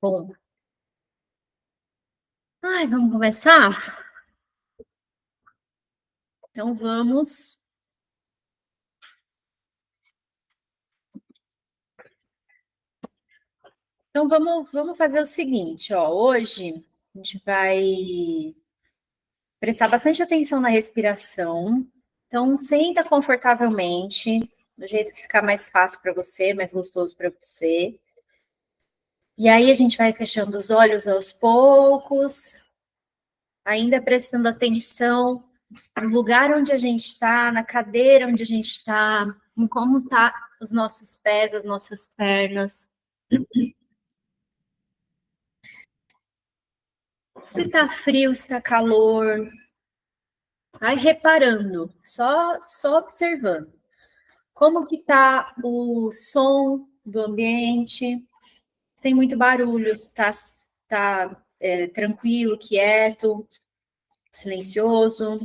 Bom, vamos começar? Então vamos fazer o seguinte, ó, hoje a gente vai prestar bastante atenção na respiração. Então senta confortavelmente, do jeito que ficar mais fácil para você, mais gostoso para você. E aí a gente vai fechando os olhos aos poucos, ainda prestando atenção no lugar onde a gente está, na cadeira onde a gente está, em como tá os nossos pés, as nossas pernas. Se está frio, se está calor, vai reparando, só observando. Como que está o som do ambiente? Se tem muito barulho, se está tranquilo, quieto, silencioso.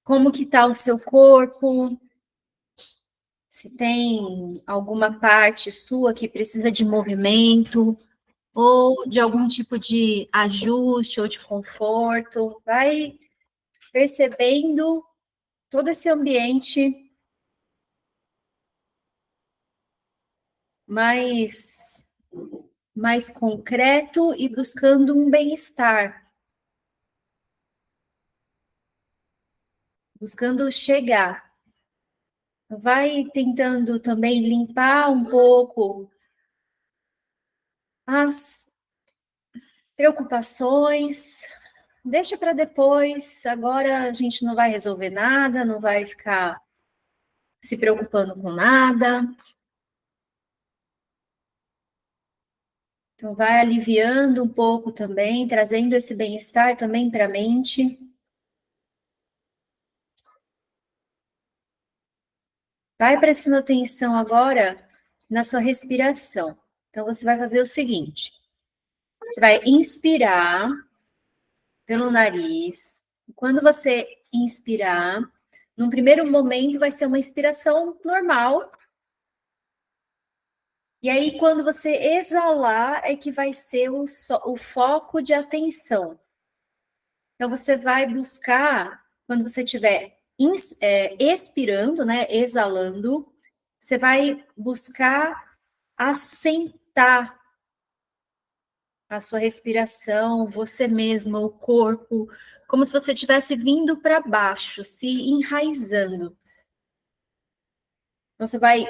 Como que está o seu corpo? Se tem alguma parte sua que precisa de movimento ou de algum tipo de ajuste ou de conforto. Vai percebendo todo esse ambiente mais, mais concreto e buscando um bem-estar, buscando chegar. Vai tentando também limpar um pouco as preocupações, deixa para depois, agora a gente não vai resolver nada, não vai ficar se preocupando com nada. Então, vai aliviando um pouco também, trazendo esse bem-estar também para a mente. Vai prestando atenção agora na sua respiração. Então, você vai fazer o seguinte: você vai inspirar pelo nariz. Quando você inspirar, num primeiro momento vai ser uma inspiração normal. E aí, quando você exalar, é que vai ser o foco de atenção. Então, você vai buscar, quando você estiver expirando, né, exalando, você vai buscar assentar a sua respiração, você mesma, o corpo, como se você estivesse vindo para baixo, se enraizando. Então, você vai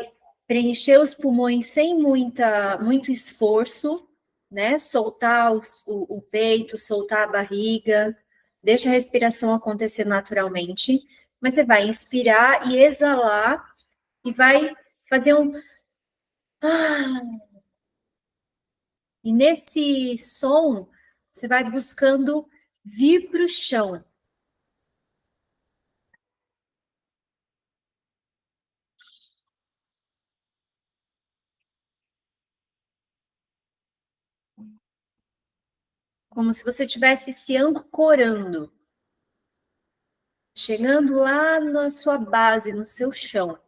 preencher os pulmões sem muito esforço, né? Soltar o peito, soltar a barriga, deixa a respiração acontecer naturalmente, mas você vai inspirar e exalar e vai fazer um. E nesse som, você vai buscando vir para o chão. Como se você estivesse se ancorando, chegando lá na sua base, no seu chão.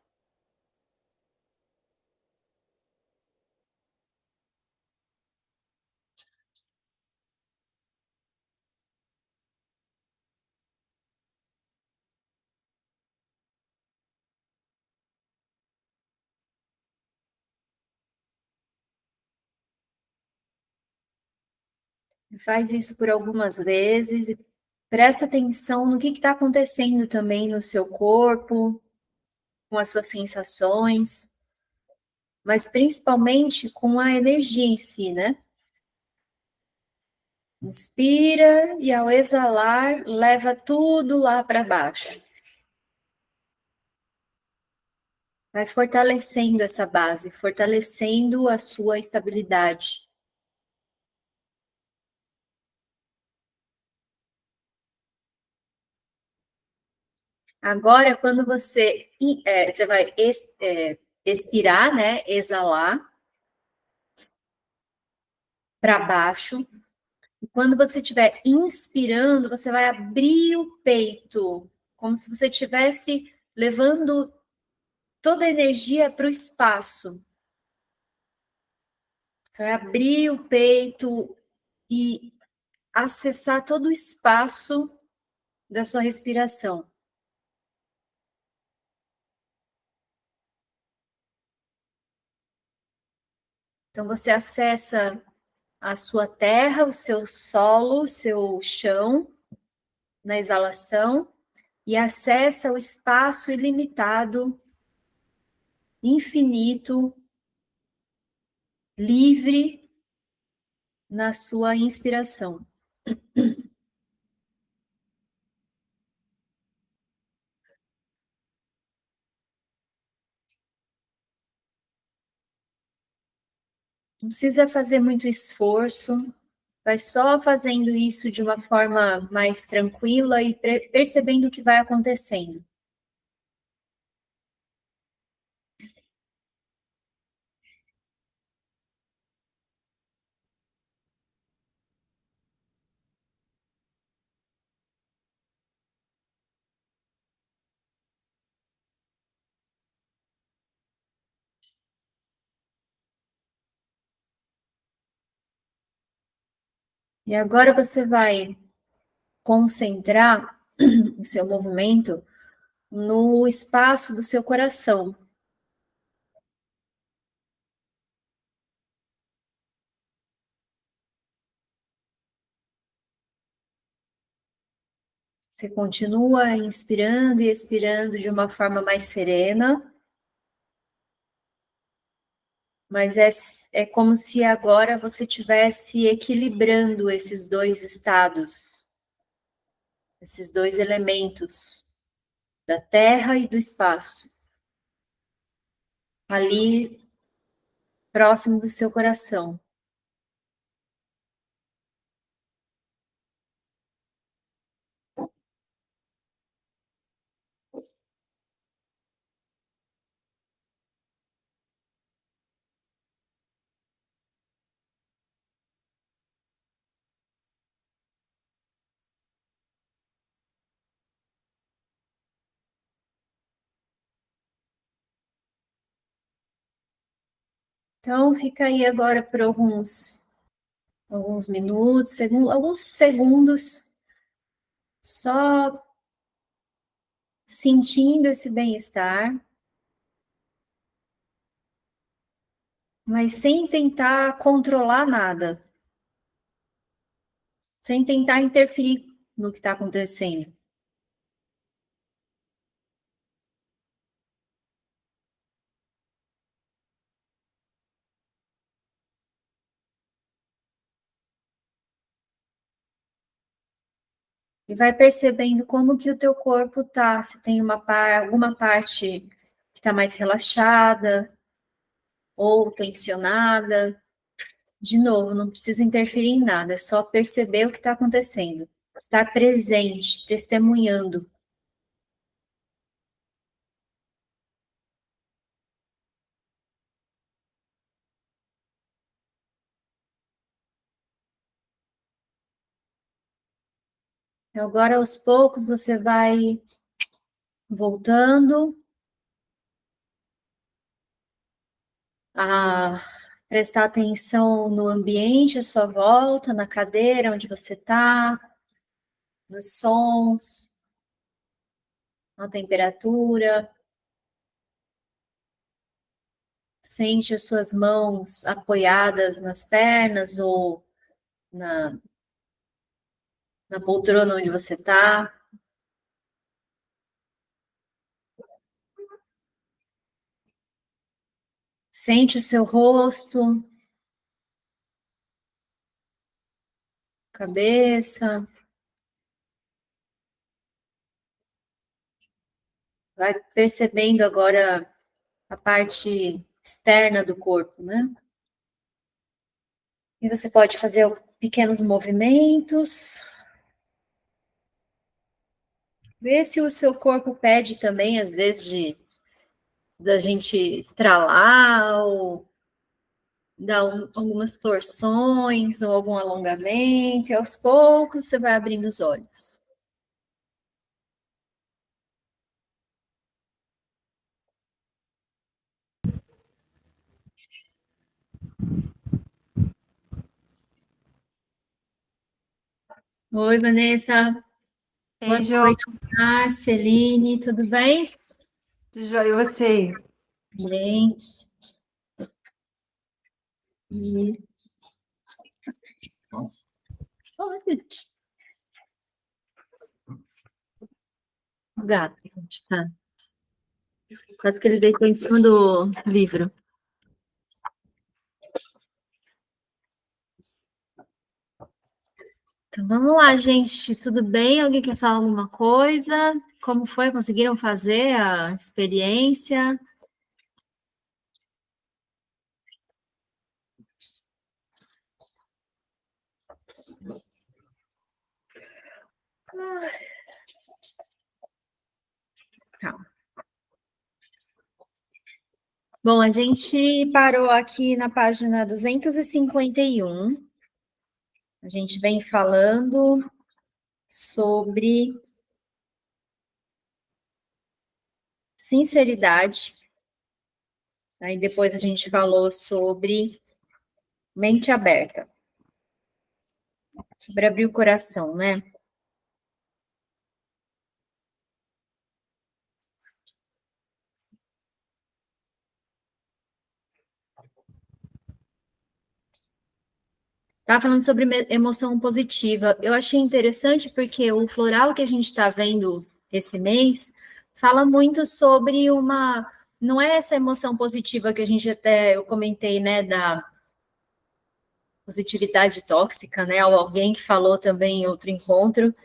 Faz isso por algumas vezes e presta atenção no que está acontecendo também no seu corpo, com as suas sensações, mas principalmente com a energia em si, né? Inspira e ao exalar, leva tudo lá para baixo. Vai fortalecendo essa base, fortalecendo a sua estabilidade. Agora, quando você vai expirar, né? Exalar para baixo. E quando você estiver inspirando, você vai abrir o peito, como se você estivesse levando toda a energia para o espaço. Você vai abrir o peito e acessar todo o espaço da sua respiração. Então, você acessa a sua terra, o seu solo, o seu chão, na exalação, e acessa o espaço ilimitado, infinito, livre na sua inspiração. Não precisa fazer muito esforço, vai só fazendo isso de uma forma mais tranquila e percebendo o que vai acontecendo. E agora você vai concentrar o seu movimento no espaço do seu coração. Você continua inspirando e expirando de uma forma mais serena, mas é como se agora você estivesse equilibrando esses dois estados, esses dois elementos, da terra e do espaço, ali próximo do seu coração. Então, fica aí agora por alguns minutos, alguns segundos, só sentindo esse bem-estar, mas sem tentar controlar nada, sem tentar interferir no que está acontecendo. E vai percebendo como que o teu corpo tá, se tem alguma parte que está mais relaxada ou tensionada. De novo, não precisa interferir em nada, é só perceber o que está acontecendo. Estar presente, testemunhando. Agora, aos poucos, você vai voltando a prestar atenção no ambiente à sua volta, na cadeira onde você está, nos sons, na temperatura. Sente as suas mãos apoiadas nas pernas ou na, na poltrona onde você está. Sente o seu rosto, cabeça. Vai percebendo agora a parte externa do corpo, né? E você pode fazer pequenos movimentos. Vê se o seu corpo pede também, às vezes, da gente estralar ou dar algumas torções ou algum alongamento. E aos poucos você vai abrindo os olhos. Oi, Vanessa. Boa Ei, Jô, noite, Celine, tudo bem? tudo jóia, e você? Bem. E... Nossa. Olha, o gato, onde tá? Quase que ele deitou em cima do livro. Então, vamos lá, gente. Tudo bem? Alguém quer falar alguma coisa? Como foi? Conseguiram fazer a experiência? Tá. Bom, a gente parou aqui na página 251. A gente vem falando sobre sinceridade. Aí depois a gente falou sobre mente aberta, sobre abrir o coração, né? Estava falando sobre emoção positiva. Eu achei interessante porque o floral que a gente está vendo esse mês fala muito sobre uma. Não é essa emoção positiva que a gente até eu comentei, né, da positividade tóxica, né? Ou alguém que falou também em outro encontro.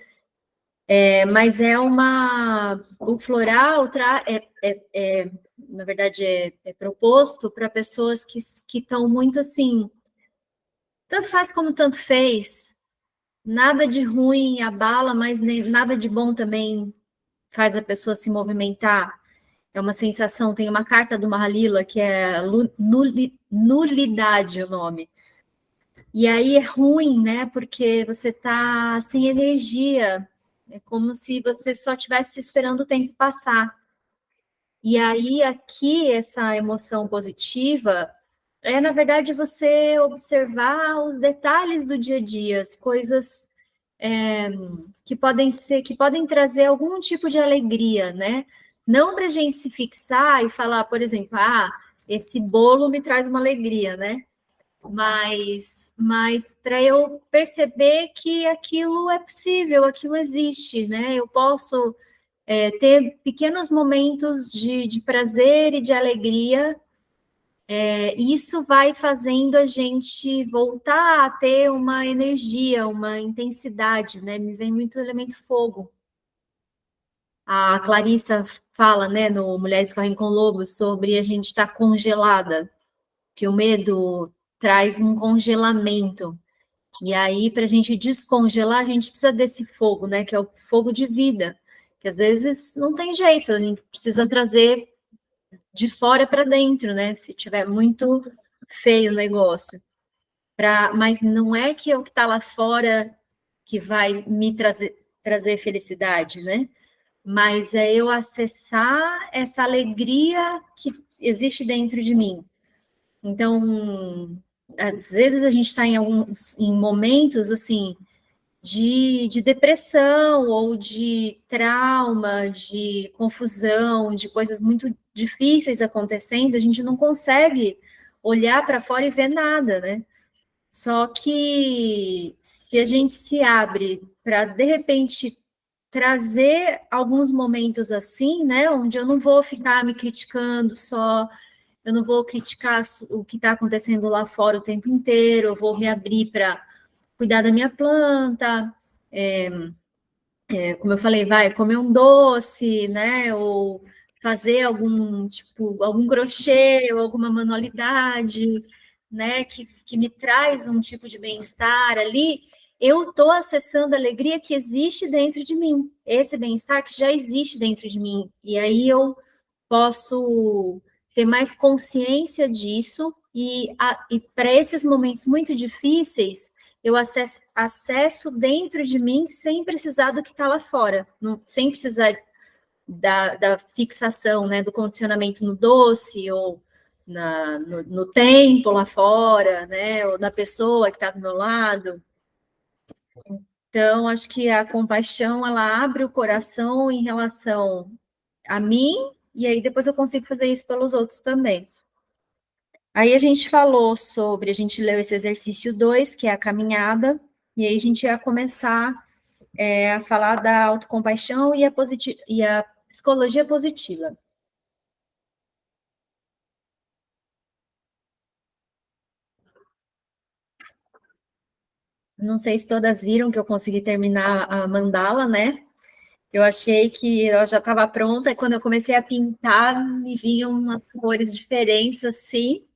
Mas é uma. O floral na verdade, é proposto para pessoas que estão muito assim. Tanto faz como tanto fez. Nada de ruim abala, mas nem, nada de bom também faz a pessoa se movimentar. É uma sensação. Tem uma carta do Mahalila que é nulidade o nome. E aí é ruim, né? Porque você tá sem energia. É como se você só estivesse esperando o tempo passar. E aí, aqui, essa emoção positiva é, na verdade, você observar os detalhes do dia a dia, as coisas que podem ser, que podem trazer algum tipo de alegria, né? Não para a gente se fixar e falar, por exemplo, esse bolo me traz uma alegria, né? Mas para eu perceber que aquilo é possível, aquilo existe, né? Eu posso ter pequenos momentos de prazer e de alegria, e isso vai fazendo a gente voltar a ter uma energia, uma intensidade, né? Me vem muito o elemento fogo. A Clarissa fala, né, no Mulheres Correm com Lobos, sobre a gente estar congelada, que o medo traz um congelamento. E aí, para a gente descongelar, a gente precisa desse fogo, né? Que é o fogo de vida. Que às vezes não tem jeito, a gente precisa trazer de fora para dentro, né? Se tiver muito feio o negócio. Mas não é que o que está lá fora que vai me trazer felicidade, né? Mas é eu acessar essa alegria que existe dentro de mim. Então, às vezes a gente está em momentos assim de depressão ou de trauma, de confusão, de coisas muito difíceis acontecendo, a gente não consegue olhar para fora e ver nada, né? Só que se a gente se abre para, de repente, trazer alguns momentos assim, né, onde eu não vou ficar me criticando só, eu não vou criticar o que está acontecendo lá fora o tempo inteiro, eu vou me abrir para cuidar da minha planta, como eu falei, vai comer um doce, né? Ou fazer algum tipo, algum crochê ou alguma manualidade, né? Que me traz um tipo de bem-estar ali. Eu estou acessando a alegria que existe dentro de mim, esse bem-estar que já existe dentro de mim. E aí eu posso ter mais consciência disso e para esses momentos muito difíceis eu acesso dentro de mim sem precisar do que está lá fora, sem precisar da fixação, né, do condicionamento no doce ou no tempo lá fora, né, ou na pessoa que está do meu lado. Então, acho que a compaixão, ela abre o coração em relação a mim, e aí depois eu consigo fazer isso pelos outros também. Aí a gente falou sobre, a gente leu esse exercício 2, que é a caminhada, e aí a gente ia começar a falar da autocompaixão e a psicologia positiva. Não sei se todas viram que eu consegui terminar a mandala, né? Eu achei que ela já estava pronta, e quando eu comecei a pintar, me vinham umas cores diferentes, assim.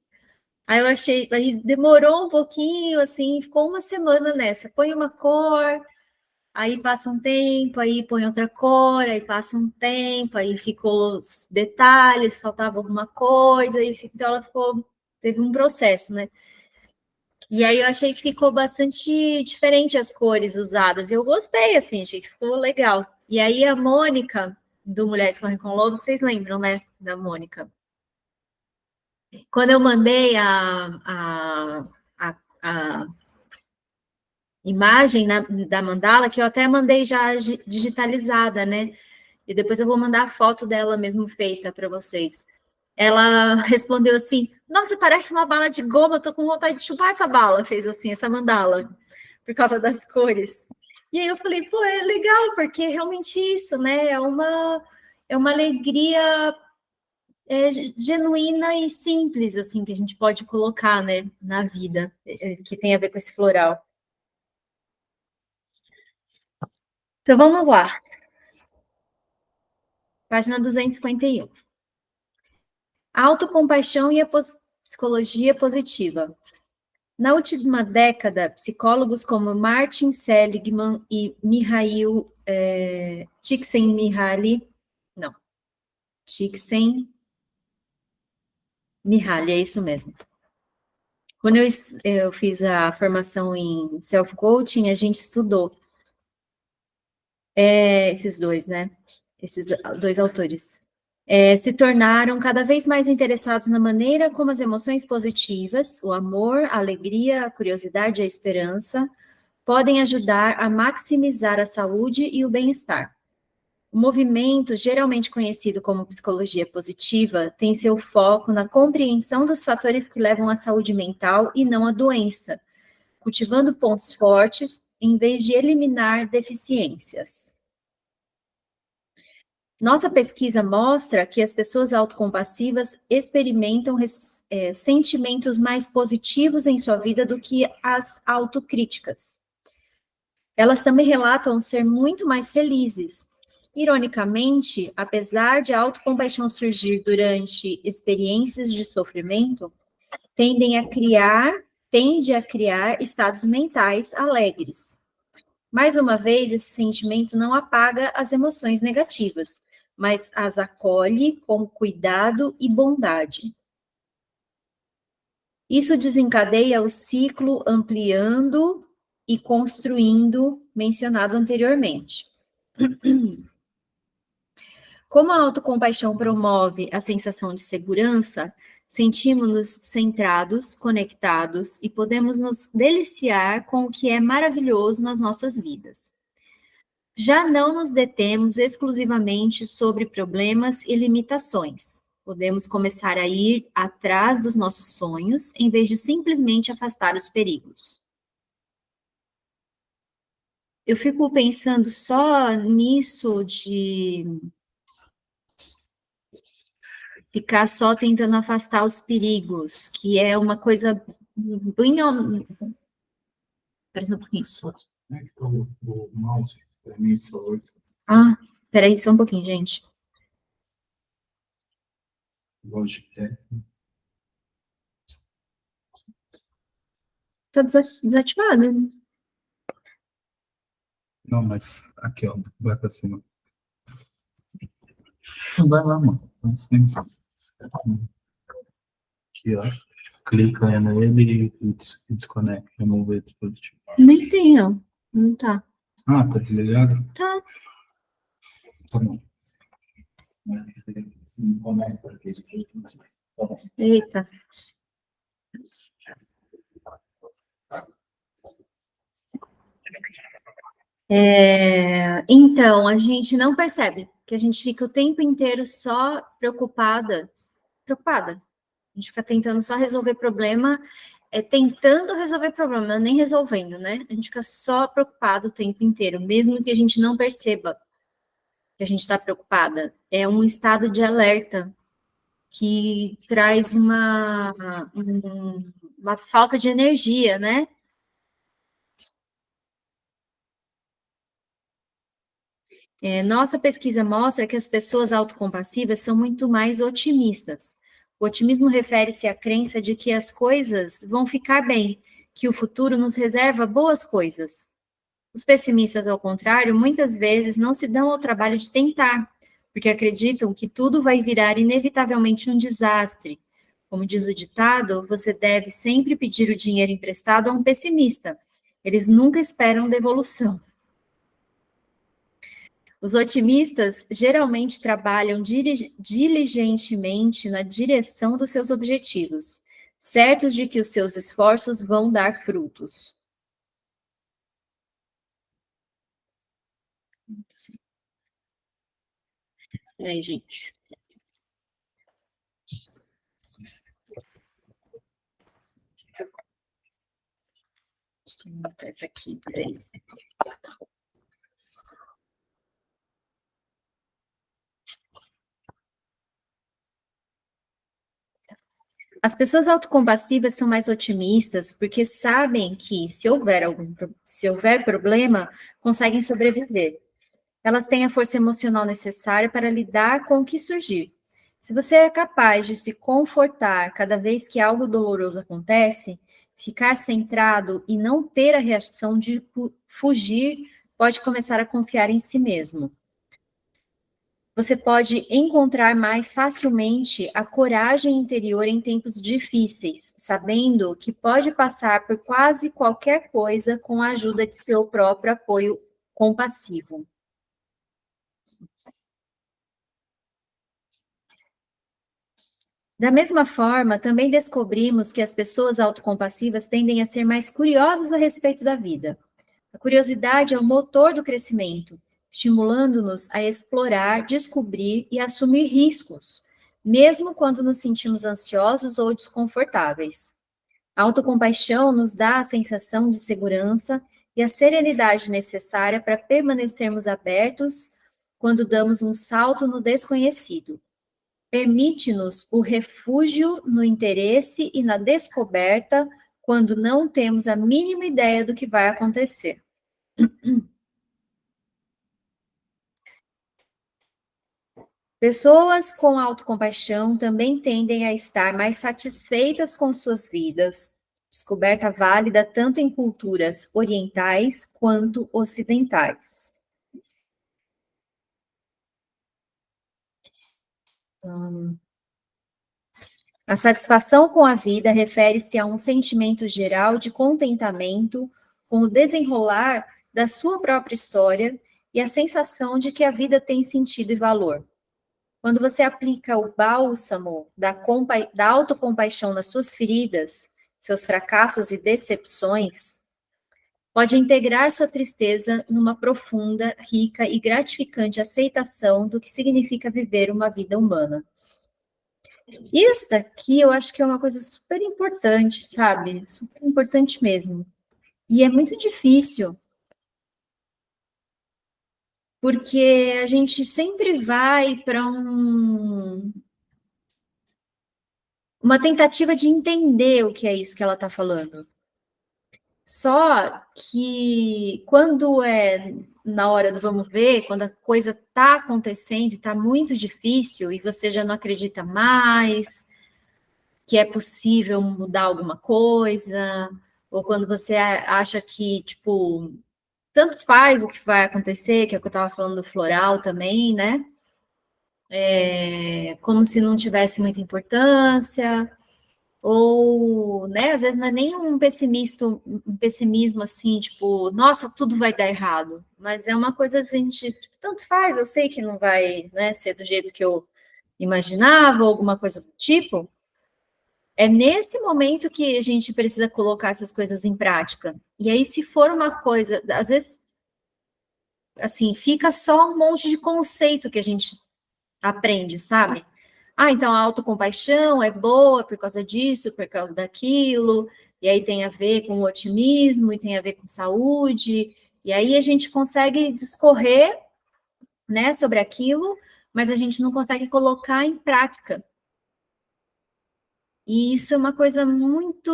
Aí eu achei, aí demorou um pouquinho, assim, ficou uma semana nessa. Põe uma cor, aí passa um tempo, aí põe outra cor, aí passa um tempo, aí ficou os detalhes, faltava alguma coisa, então ela ficou, teve um processo, né? E aí eu achei que ficou bastante diferente as cores usadas. Eu gostei, assim, achei que ficou legal. E aí a Mônica, do Mulheres Correm com Lobo, vocês lembram, né, da Mônica? Quando eu mandei a imagem da mandala, que eu até mandei já digitalizada, né? E depois eu vou mandar a foto dela mesmo feita para vocês. Ela respondeu assim: Nossa, parece uma bala de goma, eu tô com vontade de chupar essa bala. Fez assim, essa mandala, por causa das cores. E aí eu falei: Pô, é legal, porque é realmente isso, né? É uma alegria genuína e simples, assim, que a gente pode colocar, né, na vida, que tem a ver com esse floral. Então vamos lá. Página 251. A autocompaixão e a psicologia positiva. Na última década, psicólogos como Martin Seligman e Mihail Csikszentmihalyi, não, Csikszentmihalyi, é isso mesmo. Quando eu fiz a formação em self-coaching, a gente estudou esses dois, né? Esses dois autores. Se tornaram cada vez mais interessados na maneira como as emoções positivas, o amor, a alegria, a curiosidade e a esperança, podem ajudar a maximizar a saúde e o bem-estar. O movimento, geralmente conhecido como psicologia positiva, tem seu foco na compreensão dos fatores que levam à saúde mental e não à doença, cultivando pontos fortes em vez de eliminar deficiências. Nossa pesquisa mostra que as pessoas autocompassivas experimentam sentimentos mais positivos em sua vida do que as autocríticas. Elas também relatam ser muito mais felizes. Ironicamente, apesar de a autocompaixão surgir durante experiências de sofrimento, tende a criar estados mentais alegres. Mais uma vez, esse sentimento não apaga as emoções negativas, mas as acolhe com cuidado e bondade. Isso desencadeia o ciclo ampliando e construindo, mencionado anteriormente. Como a autocompaixão promove a sensação de segurança, sentimos-nos centrados, conectados e podemos nos deliciar com o que é maravilhoso nas nossas vidas. Já não nos detemos exclusivamente sobre problemas e limitações. Podemos começar a ir atrás dos nossos sonhos, em vez de simplesmente afastar os perigos. Eu fico pensando só nisso de ficar só tentando afastar os perigos, que é uma coisa bem... Espera só um pouquinho. O mouse, para mim, por favor. Ah, peraí, só um pouquinho, gente. Lógico, Tá desativado. Não, mas aqui, ó, vai pra cima. Vai lá, mano. Assim. Aqui, ó. Clica nele e desconecta. Remove o dispositivo. Nem tem, ó. Não tá. Ah, tá desligado? Tá. Tá bom. Eita. Então, a gente não percebe, que a gente fica o tempo inteiro só preocupada. A gente fica tentando só resolver problema, tentando resolver problema, nem resolvendo, né? A gente fica só preocupado o tempo inteiro, mesmo que a gente não perceba que a gente está preocupada. É um estado de alerta que traz uma falta de energia, né? Nossa pesquisa mostra que as pessoas autocompassivas são muito mais otimistas. O otimismo refere-se à crença de que as coisas vão ficar bem, que o futuro nos reserva boas coisas. Os pessimistas, ao contrário, muitas vezes não se dão ao trabalho de tentar, porque acreditam que tudo vai virar inevitavelmente um desastre. Como diz o ditado, você deve sempre pedir o dinheiro emprestado a um pessimista. Eles nunca esperam devolução. Os otimistas geralmente trabalham diligentemente na direção dos seus objetivos, certos de que os seus esforços vão dar frutos. Aí, gente. Deixa eu botar isso aqui, peraí. As pessoas autocompassivas são mais otimistas porque sabem que, se houver problema, conseguem sobreviver. Elas têm a força emocional necessária para lidar com o que surgir. Se você é capaz de se confortar cada vez que algo doloroso acontece, ficar centrado e não ter a reação de fugir, pode começar a confiar em si mesmo. Você pode encontrar mais facilmente a coragem interior em tempos difíceis, sabendo que pode passar por quase qualquer coisa com a ajuda de seu próprio apoio compassivo. Da mesma forma, também descobrimos que as pessoas autocompassivas tendem a ser mais curiosas a respeito da vida. A curiosidade é o motor do crescimento, estimulando-nos a explorar, descobrir e assumir riscos, mesmo quando nos sentimos ansiosos ou desconfortáveis. A autocompaixão nos dá a sensação de segurança e a serenidade necessária para permanecermos abertos quando damos um salto no desconhecido. Permite-nos o refúgio no interesse e na descoberta quando não temos a mínima ideia do que vai acontecer. Pessoas com autocompaixão também tendem a estar mais satisfeitas com suas vidas, descoberta válida tanto em culturas orientais quanto ocidentais. A satisfação com a vida refere-se a um sentimento geral de contentamento com o desenrolar da sua própria história e a sensação de que a vida tem sentido e valor. Quando você aplica o bálsamo da autocompaixão nas suas feridas, seus fracassos e decepções, pode integrar sua tristeza numa profunda, rica e gratificante aceitação do que significa viver uma vida humana. Isso daqui eu acho que é uma coisa super importante, sabe? Super importante mesmo. E é muito difícil, porque a gente sempre vai para uma tentativa de entender o que é isso que ela está falando. Só que quando é na hora do vamos ver, quando a coisa está acontecendo e está muito difícil e você já não acredita mais que é possível mudar alguma coisa, ou quando você acha que, tipo, tanto faz o que vai acontecer, que é o que eu estava falando do floral também, né? Como se não tivesse muita importância, ou, né, às vezes não é nem um pessimismo assim, tipo, nossa, tudo vai dar errado, mas é uma coisa assim, tipo, tanto faz, eu sei que não vai, né, ser do jeito que eu imaginava, ou alguma coisa do tipo. É nesse momento que a gente precisa colocar essas coisas em prática. E aí, se for uma coisa, às vezes, assim, fica só um monte de conceito que a gente aprende, sabe? Ah, então a autocompaixão é boa por causa disso, por causa daquilo, e aí tem a ver com o otimismo, e tem a ver com saúde, e aí a gente consegue discorrer, né, sobre aquilo, mas a gente não consegue colocar em prática. E isso é uma coisa muito,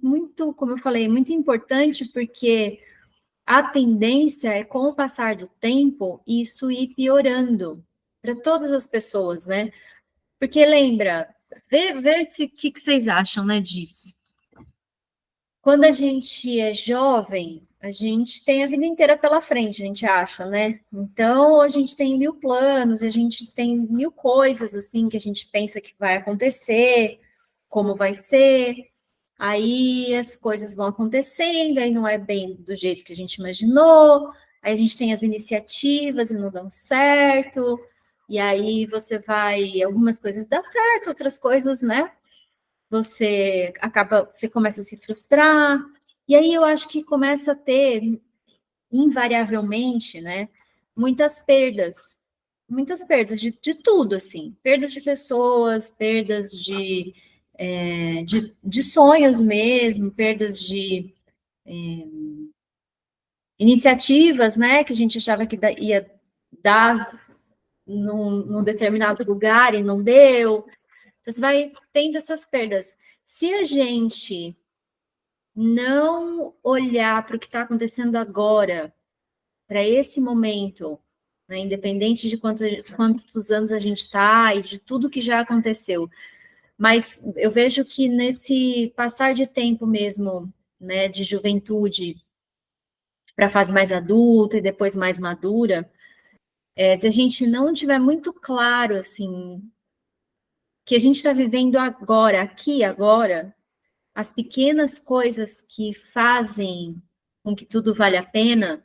muito, como eu falei, muito importante, porque a tendência é, com o passar do tempo, isso ir piorando para todas as pessoas, né? Porque lembra, vê se o que vocês acham, né, disso. Quando a gente é jovem, a gente tem a vida inteira pela frente, a gente acha, né? Então, a gente tem mil planos, a gente tem mil coisas, assim, que a gente pensa que vai acontecer, como vai ser. Aí as coisas vão acontecendo, aí não é bem do jeito que a gente imaginou, aí a gente tem as iniciativas e não dão certo, e aí você vai, algumas coisas dão certo, outras coisas, né? Você começa a se frustrar, e aí eu acho que começa a ter, invariavelmente, né, muitas perdas de tudo, assim, perdas de pessoas, perdas de sonhos mesmo, perdas de iniciativas, né, que a gente achava que ia dar num determinado lugar e não deu. Então, você vai tendo essas perdas. Se a gente não olhar para o que está acontecendo agora, para esse momento, né, independente de quantos anos a gente está e de tudo que já aconteceu, mas eu vejo que nesse passar de tempo mesmo, né, de juventude para a fase mais adulta e depois mais madura, se a gente não tiver muito claro, assim, que a gente está vivendo agora, aqui, agora, as pequenas coisas que fazem com que tudo vale a pena,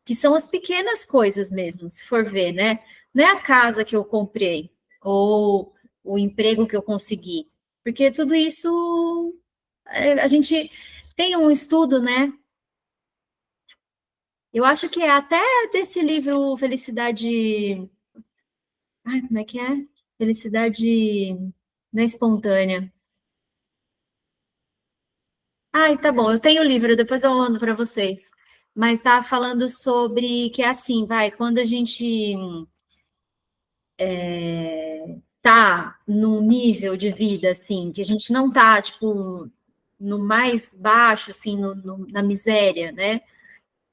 que são as pequenas coisas mesmo, se for ver, né? Não é a casa que eu comprei, ou o emprego que eu consegui, porque tudo isso, a gente tem um estudo, né? Eu acho que é até desse livro Felicidade. Ai, como é que é? Felicidade não é espontânea. Ai, tá bom, eu tenho o livro, depois eu mando para vocês. Mas tá falando sobre que é assim, vai, quando a gente tá num nível de vida assim, que a gente não tá, tipo, no mais baixo, assim, na miséria, né?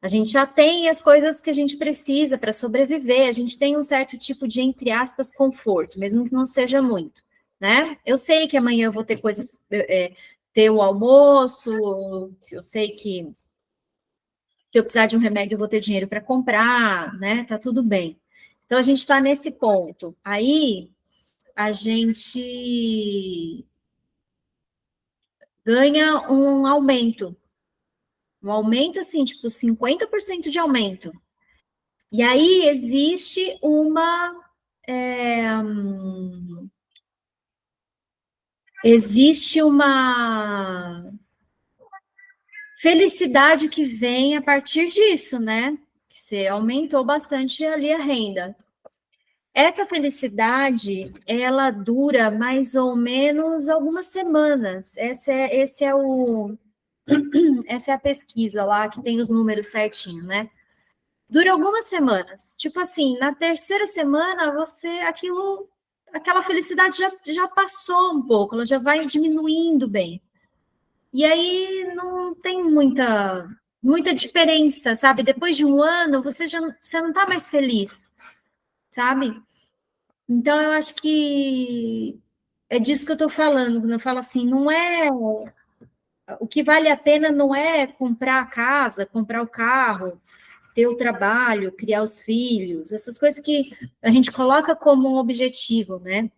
A gente já tem as coisas que a gente precisa para sobreviver, a gente tem um certo tipo de, entre aspas, conforto, mesmo que não seja muito, né? Eu sei que amanhã eu vou ter coisas, ter o almoço, eu sei que se eu precisar de um remédio, eu vou ter dinheiro para comprar, né? Tá tudo bem. Então, a gente está nesse ponto. Aí, a gente ganha um aumento assim, tipo 50% de aumento. E aí existe existe uma felicidade que vem a partir disso, né? Que você aumentou bastante ali a renda. Essa felicidade, ela dura mais ou menos algumas semanas. Essa é a pesquisa lá que tem os números certinho, né? Dura algumas semanas. Tipo assim, na terceira semana, aquela felicidade já passou um pouco, ela já vai diminuindo bem. E aí não tem muita diferença, sabe? Depois de um ano, você não tá mais feliz, sabe? Então eu acho que é disso que eu tô falando, quando eu falo assim, não é o que vale a pena não é comprar a casa, comprar o carro, ter o trabalho, criar os filhos, essas coisas que a gente coloca como um objetivo, né?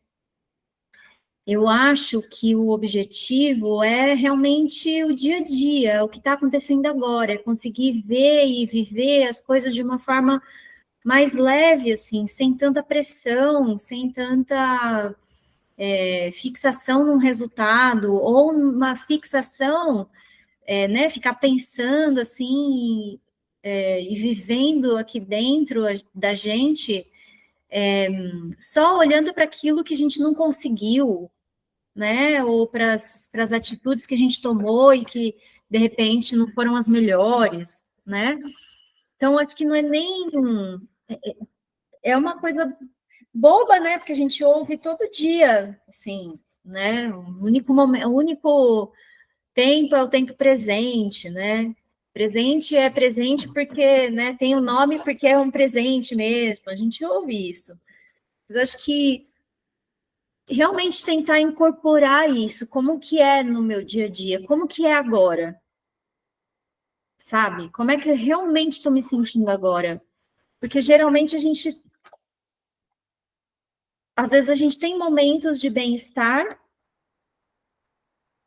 Eu acho que o objetivo é realmente o dia a dia, o que está acontecendo agora, é conseguir ver e viver as coisas de uma forma mais leve, assim, sem tanta pressão, sem tanta fixação num resultado, ou uma fixação, né, ficar pensando assim, e vivendo aqui dentro da gente, só olhando para aquilo que a gente não conseguiu, né? Ou para as atitudes que a gente tomou e que, de repente, não foram as melhores, né? Então, acho que não é nem... É uma coisa boba, né? Porque a gente ouve todo dia, assim, né? O único momento, o único tempo é o tempo presente, né? Presente é presente porque, né, tem o nome porque é um presente mesmo. A gente ouve isso. Mas eu acho que realmente tentar incorporar isso, como que é no meu dia a dia, como que é agora, sabe? Como é que eu realmente estou me sentindo agora? Porque geralmente às vezes a gente tem momentos de bem-estar,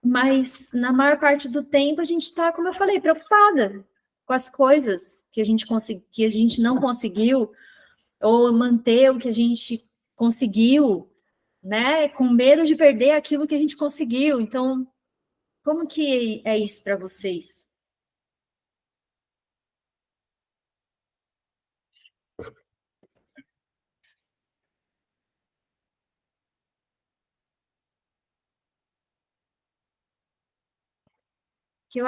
mas na maior parte do tempo a gente está, como eu falei, preocupada com as coisas que a gente não conseguiu, ou manter o que a gente conseguiu, né? Com medo de perder aquilo que a gente conseguiu. Então, como que é isso para vocês? Que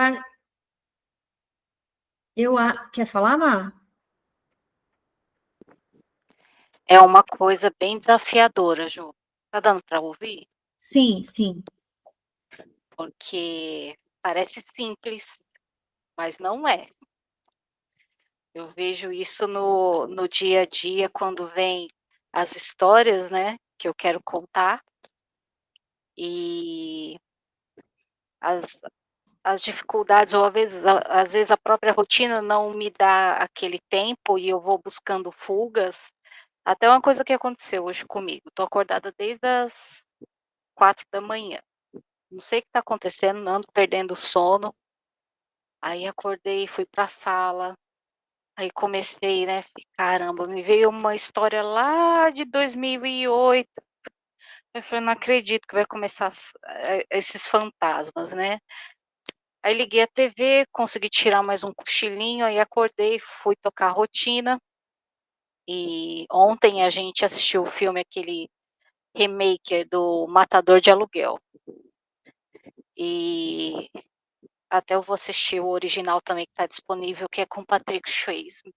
quer falar, Má? É uma coisa bem desafiadora, Ju. Tá dando para ouvir? Sim, sim. Porque parece simples, mas não é. Eu vejo isso no dia a dia, quando vem as histórias, né, que eu quero contar, e as as dificuldades ou às vezes a própria rotina não me dá aquele tempo e eu vou buscando fugas. Até uma coisa que aconteceu hoje comigo, tô acordada desde as 4 da manhã. Não sei o que está acontecendo, ando perdendo o sono. Aí acordei, fui para a sala, aí comecei, né, caramba, me veio uma história lá de 2008. Eu falei: "Não acredito que vai começar esses fantasmas, né". Aí liguei a TV, consegui tirar mais um cochilinho, aí acordei, fui tocar a rotina, e ontem a gente assistiu o filme, aquele remake do Matador de Aluguel. E até eu vou assistir o original também, que está disponível, que é com Patrick Swayze,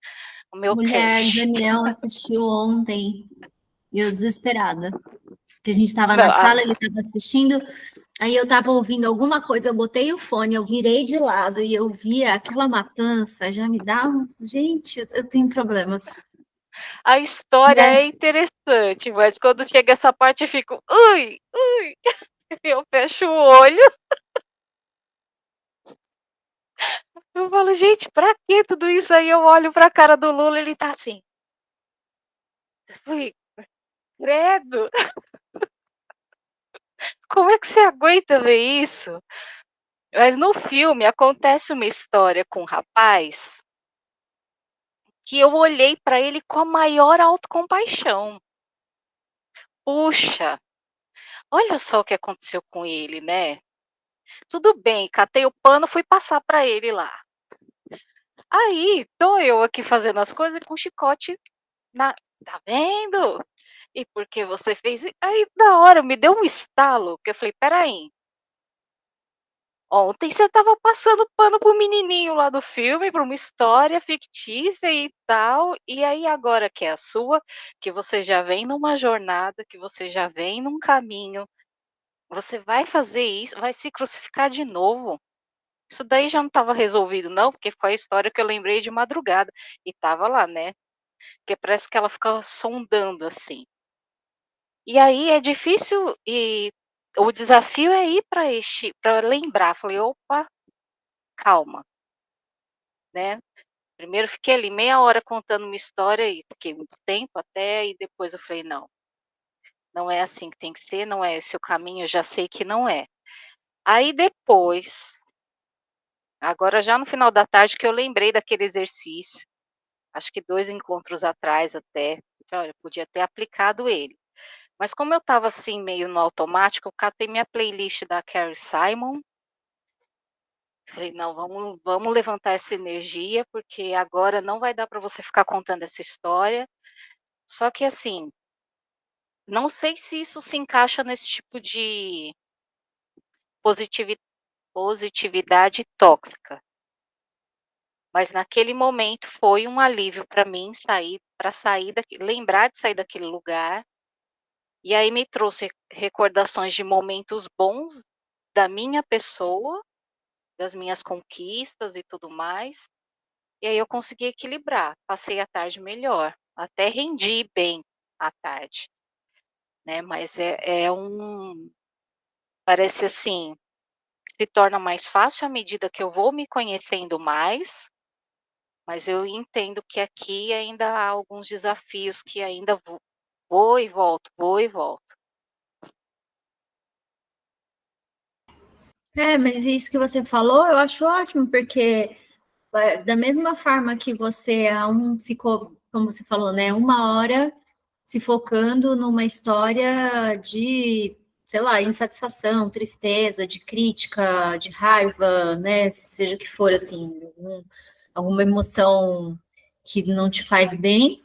o meu Mulher, crush. Daniel assistiu ontem e eu desesperada. Que a gente estava Não, na sala, ele estava assistindo, aí eu estava ouvindo alguma coisa, eu botei o fone, eu virei de lado e eu via aquela matança, já me dá um... Gente, eu tenho problemas. a história Né? é interessante, mas quando chega essa parte eu fico: "Ui, ui", eu fecho o olho, eu falo: "Gente, pra que tudo isso?". Aí eu olho pra cara do Lula, ele tá assim. Falei: "Credo, como é que você aguenta ver isso?". Mas no filme acontece uma história com um rapaz, que eu olhei pra ele com a maior autocompaixão. Puxa, olha só o que aconteceu com ele, né. Tudo bem, catei o pano, fui passar pra ele lá. Aí, tô eu aqui fazendo as coisas com chicote na "Tá vendo? E por que você fez i". Aí na hora me deu um estalo, que eu falei: "Espera aí, ontem você estava passando pano para o menininho lá do filme, para uma história fictícia e tal, e aí agora que é a sua, que você já vem numa jornada, que você já vem num caminho, você vai fazer isso, vai se crucificar de novo". Isso daí já não estava resolvido não, porque foi a história que eu lembrei de madrugada, e estava lá, né, porque parece que ela ficava sondando, assim. E aí é difícil, e o desafio é ir para lembrar, falei: "Opa, calma", né. Primeiro fiquei ali meia hora contando uma história e fiquei muito tempo até, e depois eu falei: "Não, não é assim que tem que ser, não é esse o caminho, eu já sei que não é". Aí depois, agora já no final da tarde, que eu lembrei daquele exercício, acho que 2 encontros atrás até, falei: "Olha, podia ter aplicado ele". Mas como eu estava, assim, meio no automático, eu catei minha playlist da Carly Simon Falei: "Não, vamos levantar essa energia, porque agora não vai dar para você ficar contando essa história". Só que assim, não sei se isso se encaixa nesse tipo de positivi positividade tóxica, mas naquele momento foi um alívio para mim sair daqui lembrar de sair daquele lugar, e aí me trouxe recordações de momentos bons da minha pessoa, das minhas conquistas e tudo mais. E aí eu consegui equilibrar, passei a tarde melhor, até rendi bem à tarde, né, mas parece assim, se torna mais fácil à medida que eu vou me conhecendo mais, mas eu entendo que aqui ainda há alguns desafios que ainda vou e volto, vou e volto. Mas isso que você falou, eu acho ótimo, porque da mesma forma que você ficou, como você falou, né, 1 hora se focando numa história de, sei lá, insatisfação, tristeza, de crítica, de raiva, né, seja o que for, assim, alguma emoção que não te faz bem,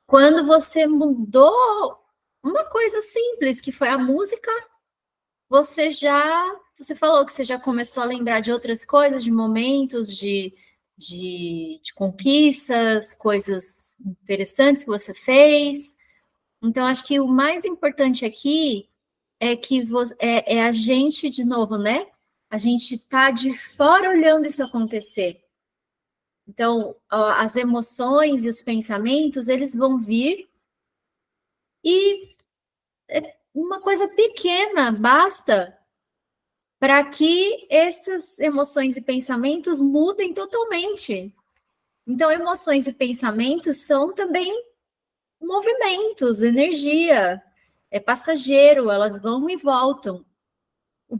quando você mudou uma coisa simples, que foi a música, você falou que você já começou a lembrar de outras coisas, de momentos, de conquistas, coisas interessantes que você fez. Então, acho que o mais importante aqui é que é a gente, de novo, né? A gente tá de fora olhando isso acontecer. Então, as emoções e os pensamentos, eles vão vir e uma coisa pequena basta para que essas emoções e pensamentos mudem totalmente. Então, emoções e pensamentos são também movimentos, energia, é passageiro, elas vão e voltam.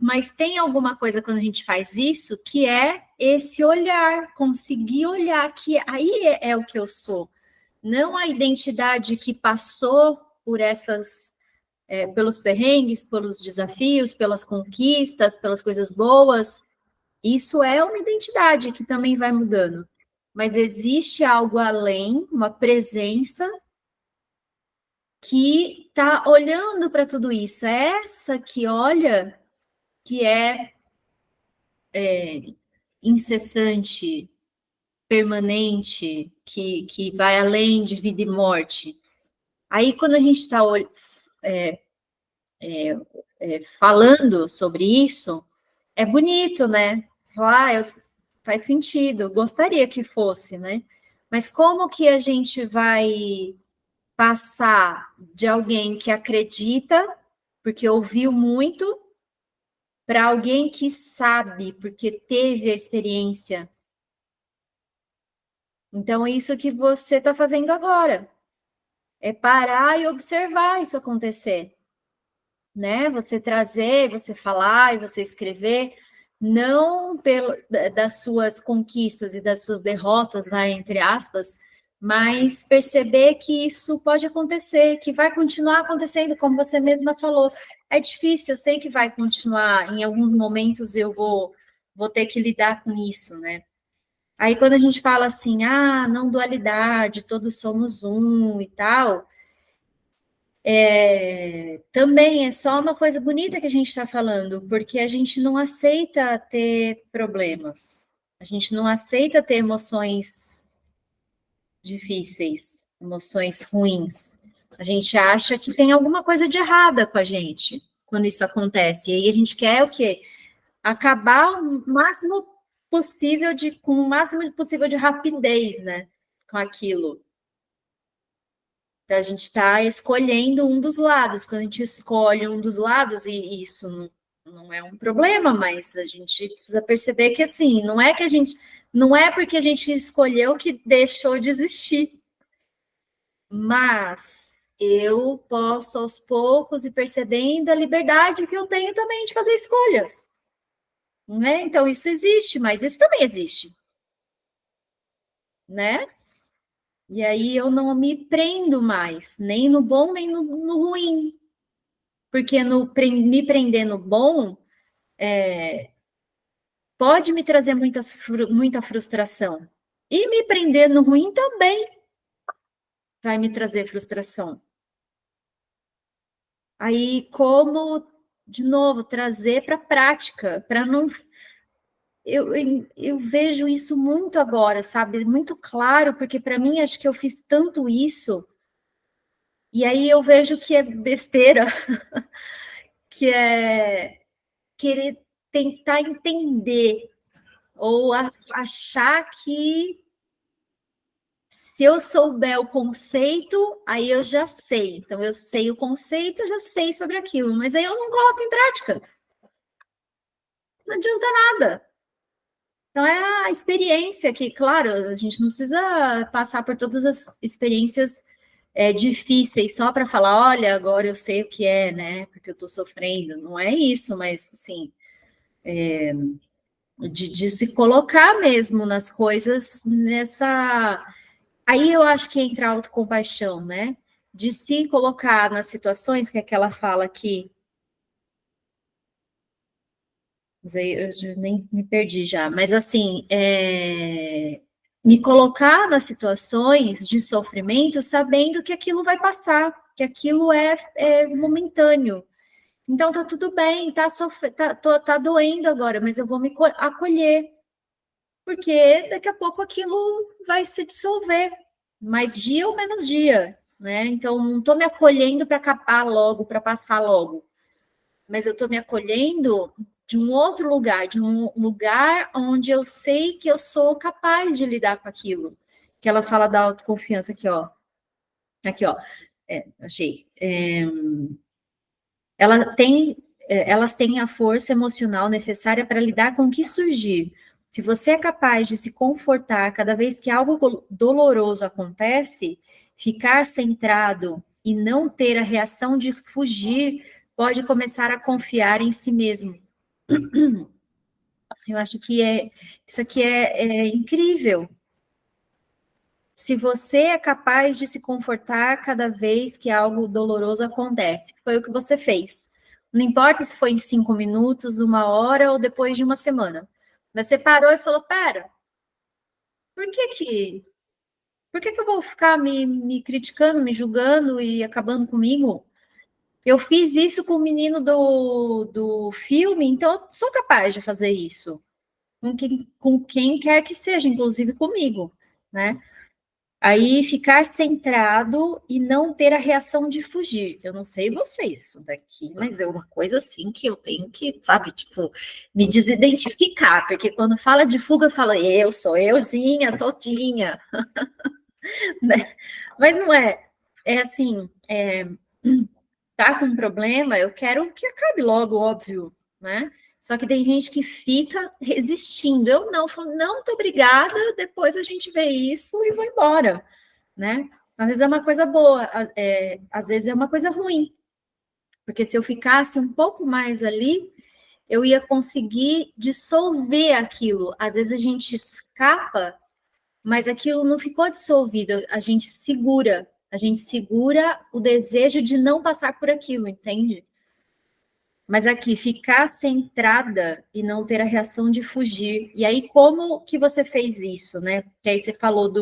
Mas tem alguma coisa quando a gente faz isso que é esse olhar, conseguir olhar que aí é o que eu sou, não a identidade que passou por pelos perrengues, pelos desafios, pelas conquistas, pelas coisas boas. Isso é uma identidade que também vai mudando. Mas existe algo além, uma presença que está olhando para tudo isso. É essa que olha, que é incessante, permanente, que vai além de vida e morte. Aí, quando a gente está falando sobre isso, é bonito, né? Faz sentido, gostaria que fosse, né? Mas como que a gente vai passar de alguém que acredita, porque ouviu muito, para alguém que sabe, porque teve a experiência? Então, é isso que você está fazendo agora, é parar e observar isso acontecer, né? Você trazer, você falar e você escrever, não das suas conquistas e das suas derrotas, né, entre aspas, mas perceber que isso pode acontecer, que vai continuar acontecendo, como você mesma falou. É difícil, eu sei que vai continuar, em alguns momentos eu vou ter que lidar com isso, né? Aí quando a gente fala assim, não dualidade, todos somos um e tal, também é só uma coisa bonita que a gente está falando, porque a gente não aceita ter problemas, a gente não aceita ter emoções difíceis, emoções ruins. A gente acha que tem alguma coisa de errada com a gente quando isso acontece. E aí a gente quer o quê? Acabar o máximo possível com o máximo possível de rapidez, né? Com aquilo. Então, a gente está escolhendo um dos lados. Quando a gente escolhe um dos lados, e isso não é um problema, mas a gente precisa perceber que assim, não é porque a gente escolheu que deixou de existir. Mas eu posso aos poucos ir percebendo a liberdade que eu tenho também de fazer escolhas. Né? Então, isso existe, mas isso também existe. Né? E aí eu não me prendo mais, nem no bom, nem no ruim. Porque me prender no bom, pode me trazer muita frustração. E me prender no ruim também vai me trazer frustração. Aí, como, de novo, trazer para a prática, para não... Eu vejo isso muito agora, sabe? Muito claro, porque para mim, acho que eu fiz tanto isso, e aí eu vejo que é besteira, que é querer tentar entender, ou achar que se eu souber o conceito, aí eu já sei. Então, eu sei o conceito, eu já sei sobre aquilo, mas aí eu não coloco em prática. Não adianta nada. Então, é a experiência que, claro, a gente não precisa passar por todas as experiências difíceis só para falar, olha, agora eu sei o que é, né? Porque eu estou sofrendo. Não é isso, mas, assim, de se colocar mesmo nas coisas nessa... Aí eu acho que entra a autocompaixão, né? De se colocar nas situações que aquela fala aqui. Mas aí eu já nem me perdi já. Mas assim, me colocar nas situações de sofrimento sabendo que aquilo vai passar, que aquilo é momentâneo. Então tá tudo bem, tá doendo agora, mas eu vou me acolher. Porque daqui a pouco aquilo vai se dissolver, mais dia ou menos dia, né? Então, não estou me acolhendo para acabar logo, para passar logo, mas eu estou me acolhendo de um outro lugar, de um lugar onde eu sei que eu sou capaz de lidar com aquilo. Que ela fala da autoconfiança aqui, ó. Aqui, ó. Achei. Elas têm a força emocional necessária para lidar com o que surgir. Se você é capaz de se confortar cada vez que algo doloroso acontece, ficar centrado e não ter a reação de fugir, pode começar a confiar em si mesmo. Eu acho que isso aqui é incrível. Se você é capaz de se confortar cada vez que algo doloroso acontece, foi o que você fez. Não importa se foi em 5 minutos, 1 hora ou depois de uma semana. Mas você parou e falou, pera, por que eu vou ficar me criticando, me julgando e acabando comigo? Eu fiz isso com o menino do filme, então eu sou capaz de fazer isso. Com quem quer que seja, inclusive comigo, né? Aí ficar centrado e não ter a reação de fugir. Eu não sei vocês isso daqui, mas é uma coisa assim que eu tenho que, sabe, tipo, me desidentificar, porque quando fala de fuga, fala, eu sou euzinha, todinha, né? Mas não é. É assim, tá com um problema, eu quero que acabe logo, óbvio, né? Só que tem gente que fica resistindo. Eu não, falo, não, muito obrigada, depois a gente vê isso e vou embora, né? Às vezes é uma coisa boa, às vezes é uma coisa ruim, porque se eu ficasse um pouco mais ali, eu ia conseguir dissolver aquilo. Às vezes a gente escapa, mas aquilo não ficou dissolvido, a gente segura o desejo de não passar por aquilo, entende? Mas aqui, ficar centrada e não ter a reação de fugir. E aí, como que você fez isso, né? Que aí você falou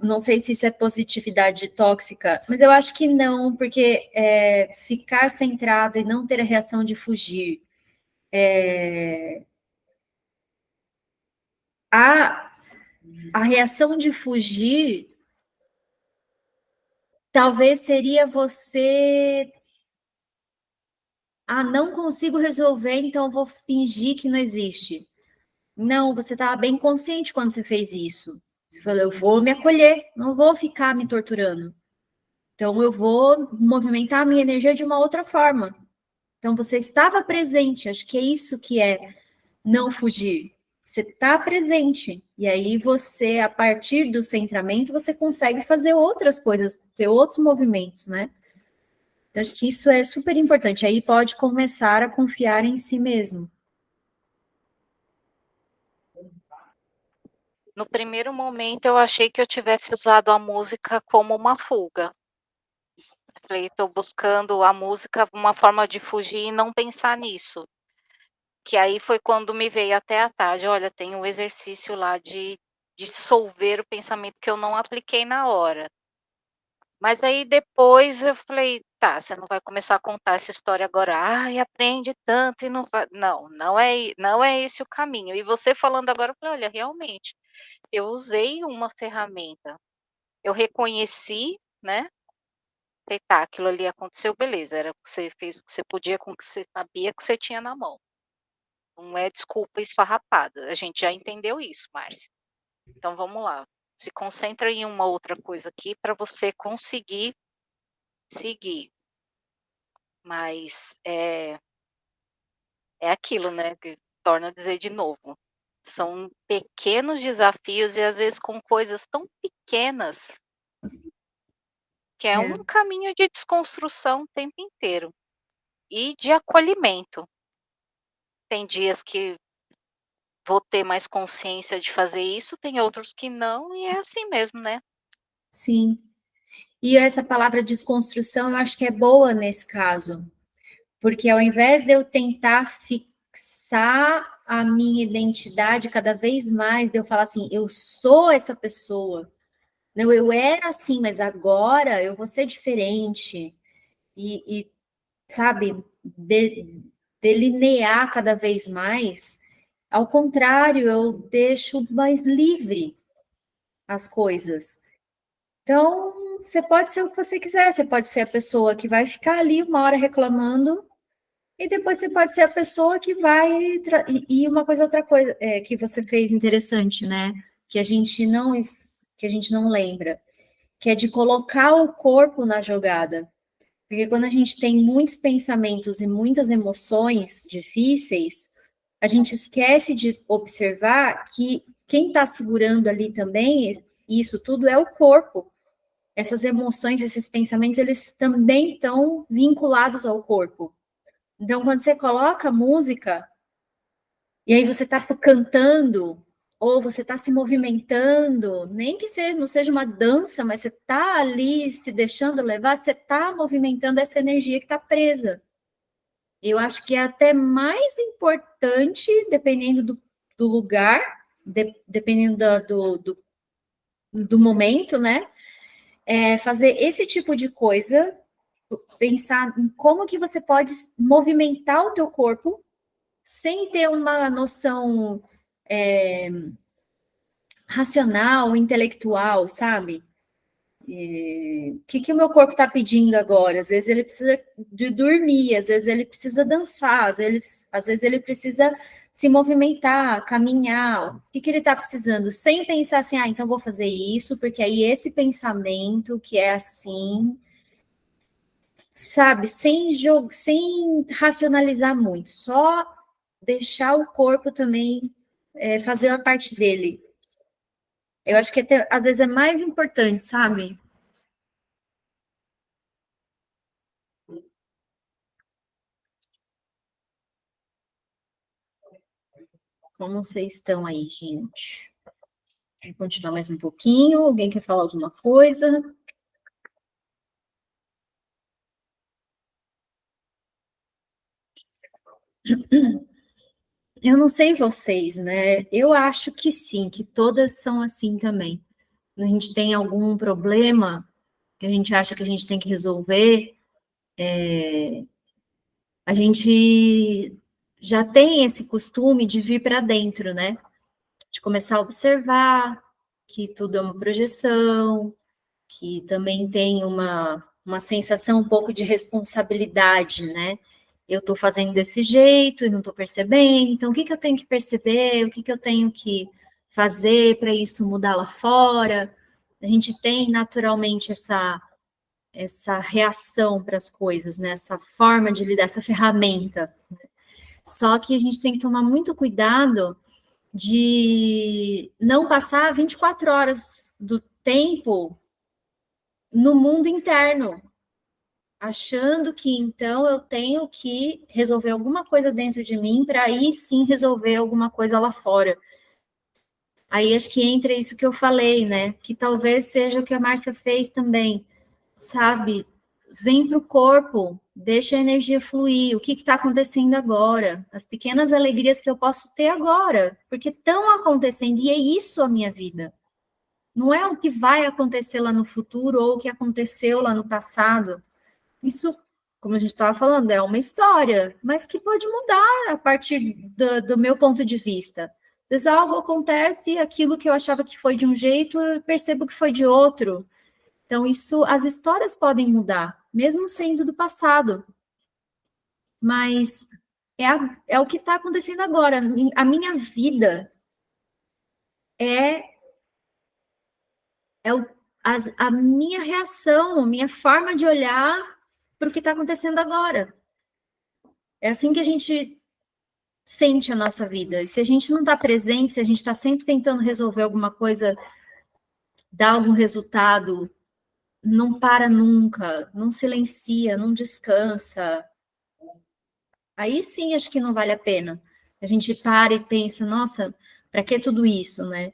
não sei se isso é positividade tóxica, mas eu acho que não, porque ficar centrado e não ter a reação de fugir. A reação de fugir talvez seria você... Ah, não consigo resolver, então eu vou fingir que não existe. Não, você estava bem consciente quando você fez isso. Você falou, eu vou me acolher, não vou ficar me torturando. Então, eu vou movimentar a minha energia de uma outra forma. Então, você estava presente, acho que é isso que é não fugir. Você está presente. E aí, você, a partir do centramento, você consegue fazer outras coisas, ter outros movimentos, né? Então, acho que isso é super importante. Aí pode começar a confiar em si mesmo. No primeiro momento, eu achei que eu tivesse usado a música como uma fuga. Eu falei, estou buscando a música uma forma de fugir e não pensar nisso. Que aí foi quando me veio até à tarde, olha, tem um exercício lá de dissolver o pensamento que eu não apliquei na hora. Mas aí depois eu falei: "Tá, você não vai começar a contar essa história agora, ai, aprende tanto e não vai", não é esse o caminho. E você falando agora, eu falei: "Olha, realmente, eu usei uma ferramenta, eu reconheci, né, falei: "Tá, aquilo ali aconteceu, beleza, era o que você fez o que você podia com o que você sabia que você tinha na mão". Não é desculpa esfarrapada, a gente já entendeu isso, Márcia. Então vamos lá, se concentra em uma outra coisa aqui para você conseguir seguir. Mas é aquilo, né, que torno a dizer de novo, são pequenos desafios e às vezes com coisas tão pequenas, que é É, um caminho de desconstrução o tempo inteiro e de acolhimento. Tem dias que vou ter mais consciência de fazer isso, tem outros que não, e é assim mesmo, né. sim. E essa palavra desconstrução, eu acho que é boa nesse caso, porque ao invés de eu tentar fixar a minha identidade cada vez mais, de eu falar assim, eu sou essa pessoa, não, eu era assim, mas agora eu vou ser diferente, e sabe, delinear cada vez mais, ao contrário, eu deixo mais livre as coisas. Então, você pode ser o que você quiser, você pode ser a pessoa que vai ficar ali uma hora reclamando, e depois você pode ser a pessoa que vai. E uma coisa, outra coisa que você fez interessante, né? Que a gente não lembra, que é de colocar o corpo na jogada. Porque quando a gente tem muitos pensamentos e muitas emoções difíceis, a gente esquece de observar que quem está segurando ali também, isso tudo é o corpo. Essas emoções, esses pensamentos, eles também estão vinculados ao corpo. Então, quando você coloca música, e aí você está cantando, ou você está se movimentando, nem que não seja uma dança, mas você está ali se deixando levar, você está movimentando essa energia que está presa. Eu acho que é até mais importante, dependendo do lugar, dependendo do momento, né? Fazer esse tipo de coisa, pensar em como que você pode movimentar o teu corpo sem ter uma noção racional, intelectual, sabe? O que o meu corpo está pedindo agora? Às vezes ele precisa de dormir, às vezes ele precisa dançar, às vezes ele precisa se movimentar, caminhar. O que ele está precisando? Sem pensar assim, então vou fazer isso, porque aí esse pensamento que é assim, sabe, sem racionalizar muito, só deixar o corpo também fazer a parte dele. Eu acho que às vezes é mais importante, sabe? Como vocês estão aí, gente? Vamos continuar mais um pouquinho? Alguém quer falar alguma coisa? Eu não sei vocês, né? Eu acho que sim, que todas são assim também. Quando a gente tem algum problema que a gente acha que a gente tem que resolver, a gente já tem esse costume de vir para dentro, né? De começar a observar que tudo é uma projeção, que também tem uma sensação um pouco de responsabilidade, né? Eu estou fazendo desse jeito e não estou percebendo, então o que eu tenho que perceber, o que eu tenho que fazer para isso mudar lá fora? A gente tem naturalmente essa reação para as coisas, né? Essa forma de lidar, essa ferramenta. Só que a gente tem que tomar muito cuidado de não passar 24 horas do tempo no mundo interno, achando que então eu tenho que resolver alguma coisa dentro de mim para aí sim resolver alguma coisa lá fora. Aí acho que entra isso que eu falei, né? Que talvez seja o que a Márcia fez também, sabe? Vem para o corpo, Deixa a energia fluir. O que está acontecendo agora? As pequenas alegrias que eu posso ter agora, porque estão acontecendo, e é isso a minha vida. Não é o que vai acontecer lá no futuro ou o que aconteceu lá no passado. Isso, como a gente estava falando, é uma história, mas que pode mudar a partir do meu ponto de vista. Às vezes algo acontece e aquilo que eu achava que foi de um jeito, eu percebo que foi de outro. Então, as histórias podem mudar, mesmo sendo do passado. Mas é o que está acontecendo agora. A minha vida é a minha reação, a minha forma de olhar para o que está acontecendo agora. É assim que a gente sente a nossa vida. E se a gente não está presente, se a gente está sempre tentando resolver alguma coisa, dar algum resultado, não para nunca, não silencia, não descansa, aí sim acho que não vale a pena. A gente para e pensa, nossa, para que tudo isso, né?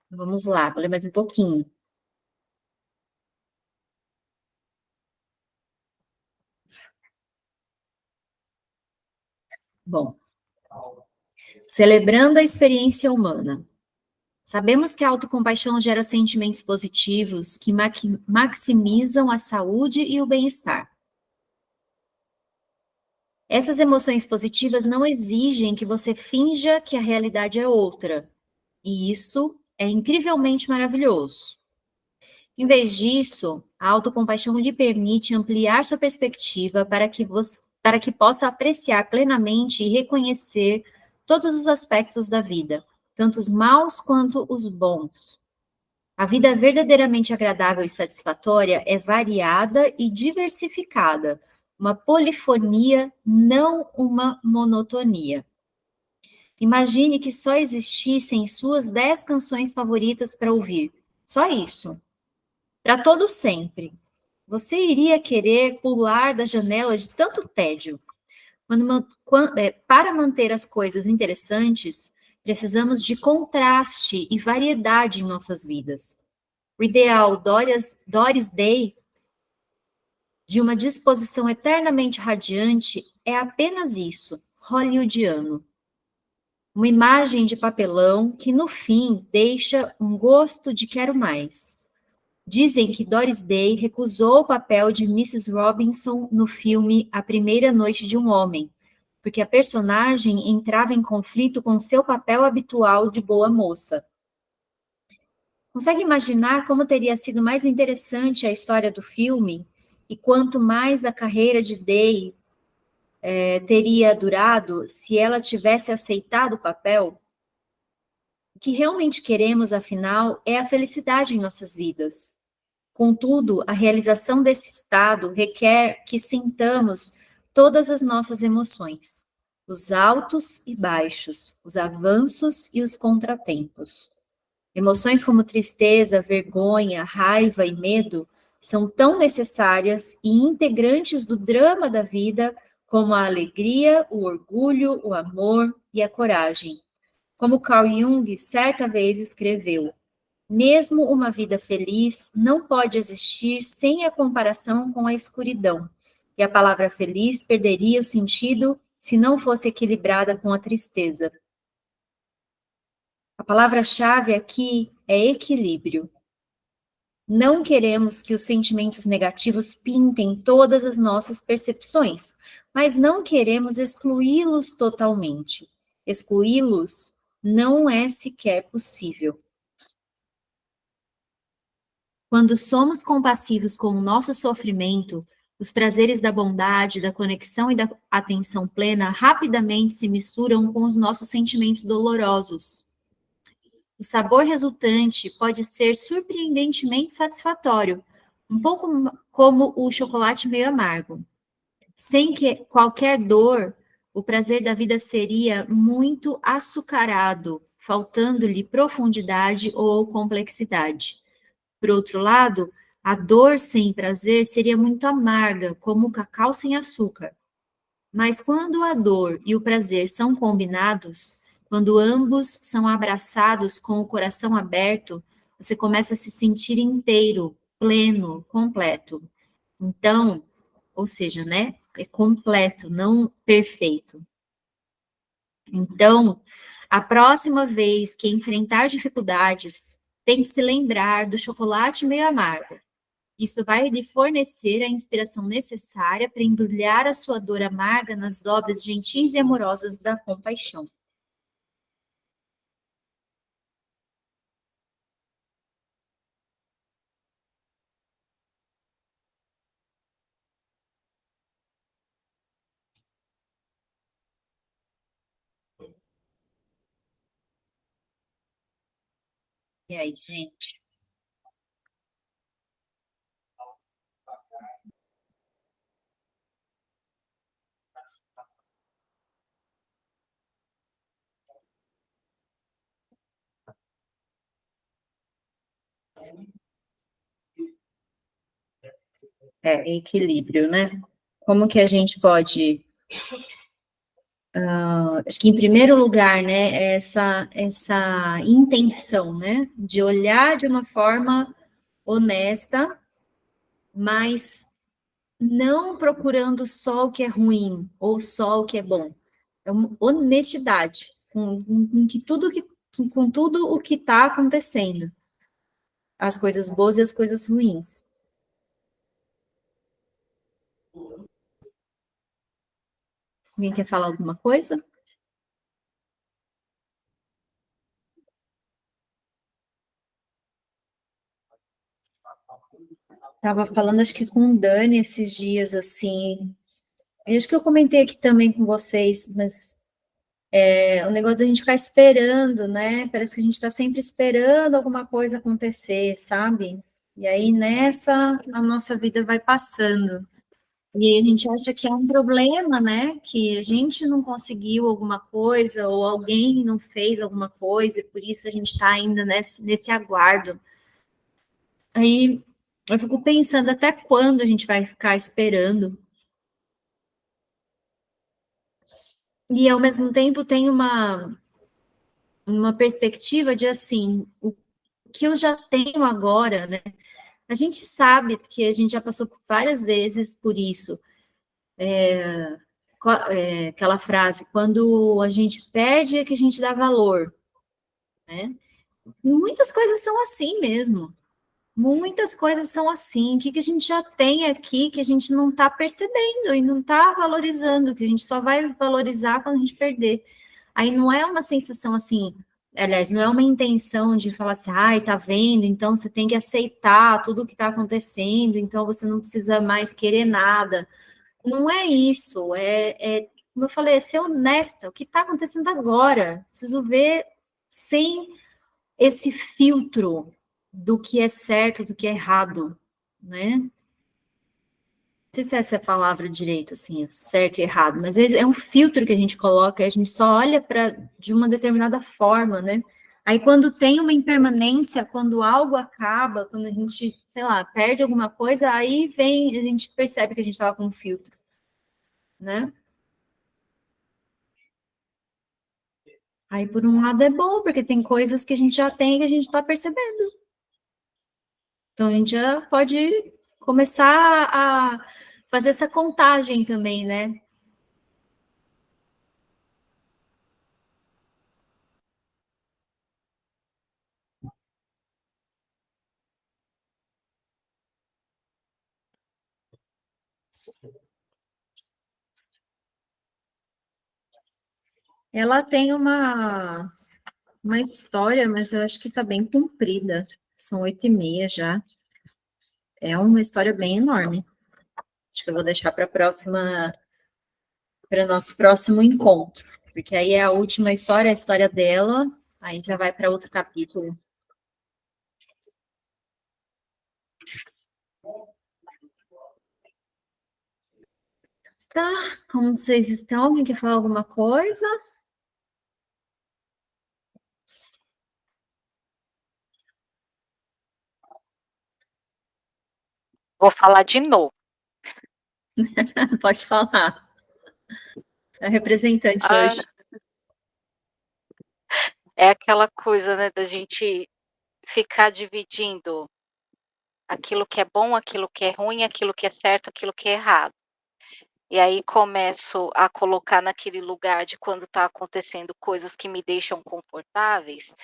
Vamos lá, vou ler mais um pouquinho. Bom, celebrando a experiência humana. Sabemos que a autocompaixão gera sentimentos positivos que maximizam a saúde e o bem-estar. Essas emoções positivas não exigem que você finja que a realidade é outra, e isso é incrivelmente maravilhoso. Em vez disso, a autocompaixão lhe permite ampliar sua perspectiva para que possa apreciar plenamente e reconhecer todos os aspectos da vida, tanto os maus quanto os bons. A vida verdadeiramente agradável e satisfatória é variada e diversificada, uma polifonia, não uma monotonia. Imagine que só existissem suas 10 canções favoritas para ouvir. Só isso. Para todo sempre. Você iria querer pular da janela de tanto tédio. Para manter as coisas interessantes, precisamos de contraste e variedade em nossas vidas. O ideal Doris Day, de uma disposição eternamente radiante, é apenas isso, hollywoodiano. Uma imagem de papelão que, no fim, deixa um gosto de quero mais. Dizem que Doris Day recusou o papel de Mrs. Robinson no filme A Primeira Noite de um Homem, porque a personagem entrava em conflito com seu papel habitual de boa moça. Consegue imaginar como teria sido mais interessante a história do filme? E quanto mais a carreira de Day teria durado se ela tivesse aceitado o papel? O que realmente queremos, afinal, é a felicidade em nossas vidas. Contudo, a realização desse estado requer que sintamos todas as nossas emoções, os altos e baixos, os avanços e os contratempos. Emoções como tristeza, vergonha, raiva e medo são tão necessárias e integrantes do drama da vida como a alegria, o orgulho, o amor e a coragem. Como Carl Jung certa vez escreveu, mesmo uma vida feliz não pode existir sem a comparação com a escuridão, e a palavra feliz perderia o sentido se não fosse equilibrada com a tristeza. A palavra-chave aqui é equilíbrio. Não queremos que os sentimentos negativos pintem todas as nossas percepções, mas não queremos excluí-los totalmente. Excluí-los não é sequer possível. Quando somos compassivos com o nosso sofrimento, os prazeres da bondade, da conexão e da atenção plena rapidamente se misturam com os nossos sentimentos dolorosos. O sabor resultante pode ser surpreendentemente satisfatório, um pouco como o chocolate meio amargo. Sem que qualquer dor, o prazer da vida seria muito açucarado, faltando-lhe profundidade ou complexidade. Por outro lado, a dor sem prazer seria muito amarga, como o cacau sem açúcar. Mas quando a dor e o prazer são combinados, quando ambos são abraçados com o coração aberto, você começa a se sentir inteiro, pleno, completo. Então, ou seja, né, é completo, não perfeito. Então, a próxima vez que enfrentar dificuldades, tem que se lembrar do chocolate meio amargo. Isso vai lhe fornecer a inspiração necessária para embrulhar a sua dor amarga nas dobras gentis e amorosas da compaixão. E aí, gente? É equilíbrio, né? Como que a gente pode... acho que, em primeiro lugar, né, é essa intenção, né, de olhar de uma forma honesta, mas não procurando só o que é ruim ou só o que é bom. É uma honestidade com tudo o que está acontecendo, as coisas boas e as coisas ruins. Alguém quer falar alguma coisa? Estava falando, acho que com o Dani esses dias, assim. Acho que eu comentei aqui também com vocês, mas o negócio da gente ficar esperando, né? Parece que a gente está sempre esperando alguma coisa acontecer, sabe? E aí nessa a nossa vida vai passando. E a gente acha que é um problema, né? Que a gente não conseguiu alguma coisa, ou alguém não fez alguma coisa, e por isso a gente está ainda nesse aguardo. Aí eu fico pensando até quando a gente vai ficar esperando. E ao mesmo tempo tem uma perspectiva de assim, o que eu já tenho agora, né? A gente sabe, porque a gente já passou várias vezes por isso. Aquela frase, quando a gente perde é que a gente dá valor, né? Muitas coisas são assim mesmo. Muitas coisas são assim. O que a gente já tem aqui que a gente não está percebendo e não está valorizando, que a gente só vai valorizar quando a gente perder. Aí não é uma sensação assim, aliás, não é uma intenção de falar assim, ai, tá vendo, então você tem que aceitar tudo o que está acontecendo, então você não precisa mais querer nada. Não é isso, como eu falei, é ser honesta, o que está acontecendo agora. Preciso ver sem esse filtro do que é certo, do que é errado, né? Não sei se essa é a palavra direito, assim, certo e errado, mas é um filtro que a gente coloca, e a gente só olha para de uma determinada forma, né? Aí quando tem uma impermanência, quando algo acaba, quando a gente, sei lá, perde alguma coisa, aí vem, a gente percebe que a gente estava com um filtro, né? Aí, por um lado, é bom, porque tem coisas que a gente já tem que a gente está percebendo. Então, a gente já pode começar a fazer essa contagem também, né? Ela tem uma história, mas eu acho que está bem comprida. São 8h30 já. É uma história bem enorme. Acho que eu vou deixar para o nosso próximo encontro, porque aí é a última história, a história dela, aí já vai para outro capítulo. Tá, como vocês estão? Alguém quer falar alguma coisa? Vou falar de novo. Pode falar. É representante Ah, hoje. é aquela coisa, né, da gente ficar dividindo aquilo que é bom, aquilo que é ruim, aquilo que é certo, aquilo que é errado. E aí começo a colocar naquele lugar de quando está acontecendo coisas que me deixam confortáveis,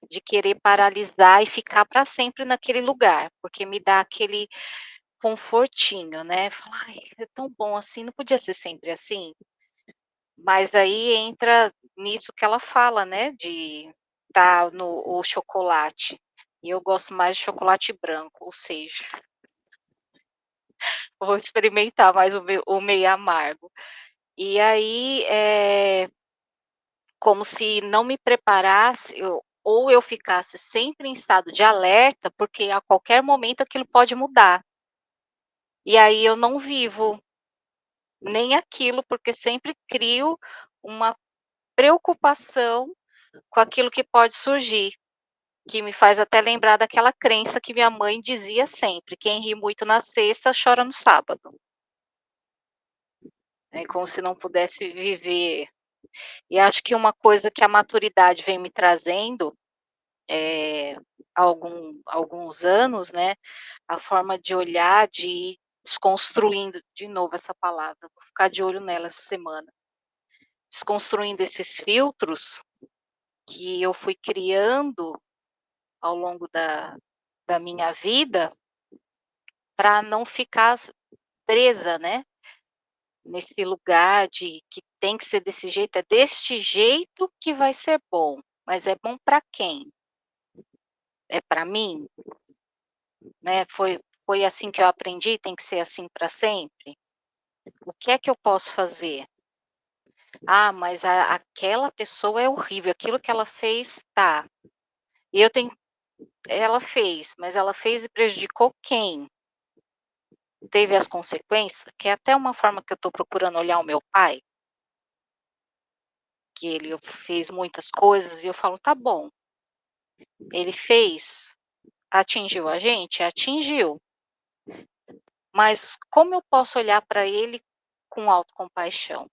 de querer paralisar e ficar para sempre naquele lugar, porque me dá aquele confortinho, né, falar: "Ai, é tão bom assim, não podia ser sempre assim?". Mas aí entra nisso que ela fala, né, de tá no o chocolate, e eu gosto mais de chocolate branco, ou seja, vou experimentar mais o meio amargo. E aí, como se não me preparasse, ou eu ficasse sempre em estado de alerta, porque a qualquer momento aquilo pode mudar. E aí eu não vivo nem aquilo, porque sempre crio uma preocupação com aquilo que pode surgir, que me faz até lembrar daquela crença que minha mãe dizia sempre: "Quem ri muito na sexta, chora no sábado". É como se não pudesse viver. E acho que uma coisa que a maturidade vem me trazendo, eh, há alguns anos, né, a forma de olhar, de ir desconstruindo, de novo essa palavra, vou ficar de olho nela essa semana, desconstruindo esses filtros que eu fui criando ao longo da minha vida, para não ficar presa, né, nesse lugar de que tem que ser desse jeito, é deste jeito que vai ser bom, mas é bom para quem? É para mim? Né, foi assim que eu aprendi, tem que ser assim para sempre? O que é que eu posso fazer? "Ah, mas a aquela pessoa é horrível, aquilo que ela fez", tá, e eu tenho ela fez, mas ela fez e prejudicou quem? Teve as consequências? Que é até uma forma que eu estou procurando olhar o meu pai, que ele fez muitas coisas e eu falo: "Tá bom, ele fez, atingiu a gente? Atingiu, mas como eu posso olhar para ele com autocompaixão?".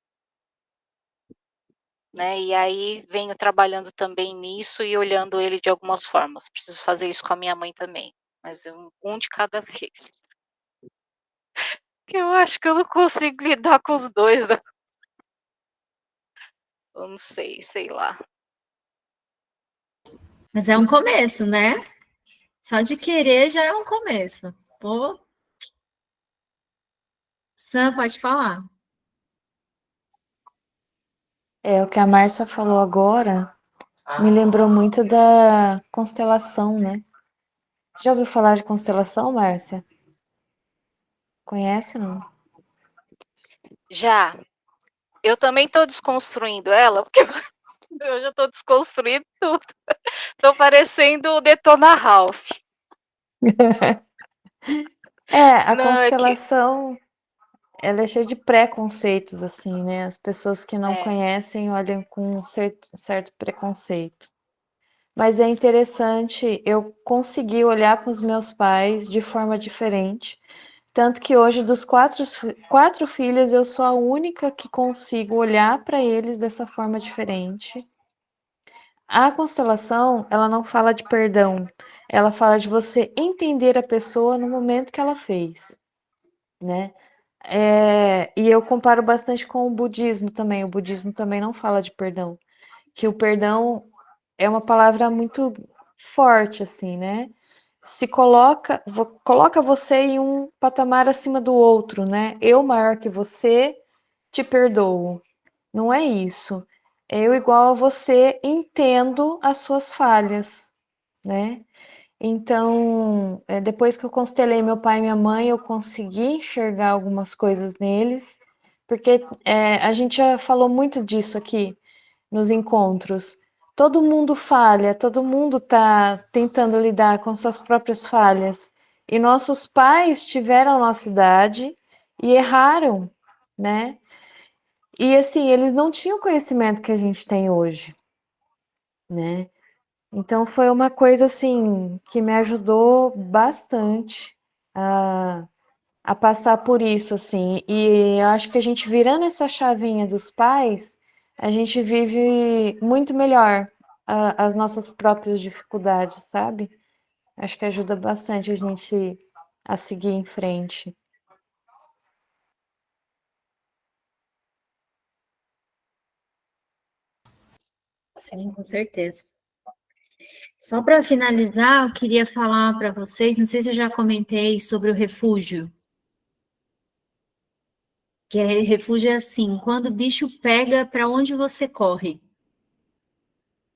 Né, e aí venho trabalhando também nisso e olhando ele de algumas formas. Preciso fazer isso com a minha mãe também, mas um de cada vez. Que eu acho que eu não consigo lidar com os 2, não. Eu não sei, sei lá. Mas é um começo, né? Só de querer já é um começo. Pô, Sam, pode falar. É, o que a Márcia falou agora me lembrou muito da constelação, né? Você já ouviu falar de constelação, Márcia? Conhece, não? Já, eu também estou desconstruindo ela, porque eu já estou desconstruindo tudo. Estou parecendo o Detona Ralph. É, a Não, é que constelação, ela é cheia de preconceitos, assim, né? As pessoas que não é, conhecem olham com um certo preconceito. Mas é interessante, eu consegui olhar para os meus pais de forma diferente. Tanto que hoje, dos quatro filhos, eu sou a única que consigo olhar para eles dessa forma diferente. A constelação, ela não fala de perdão, ela fala de você entender a pessoa no momento que ela fez, né? E eu comparo bastante com o budismo também. O budismo também não fala de perdão, que o perdão é uma palavra muito forte, assim, né? Se coloca você em um patamar acima do outro, né? Eu maior que você, te perdoo. Não é isso. Eu igual a você entendo as suas falhas, né? Então, depois que eu constelei meu pai e minha mãe, eu consegui enxergar algumas coisas neles, porque a gente já falou muito disso aqui nos encontros. Todo mundo falha, todo mundo está tentando lidar com suas próprias falhas. E nossos pais tiveram a nossa idade e erraram, né? E assim, eles não tinham o conhecimento que a gente tem hoje, né? Então foi uma coisa assim que me ajudou bastante a passar por isso, assim. E eu acho que a gente virando essa chavinha dos pais, a gente vive muito melhor as nossas próprias dificuldades, sabe? Acho que ajuda bastante a gente a seguir em frente. Sim, com certeza. Só para finalizar, eu queria falar para vocês, não sei se eu já comentei sobre o refúgio. Que refúgio é assim, quando o bicho pega, para onde você corre?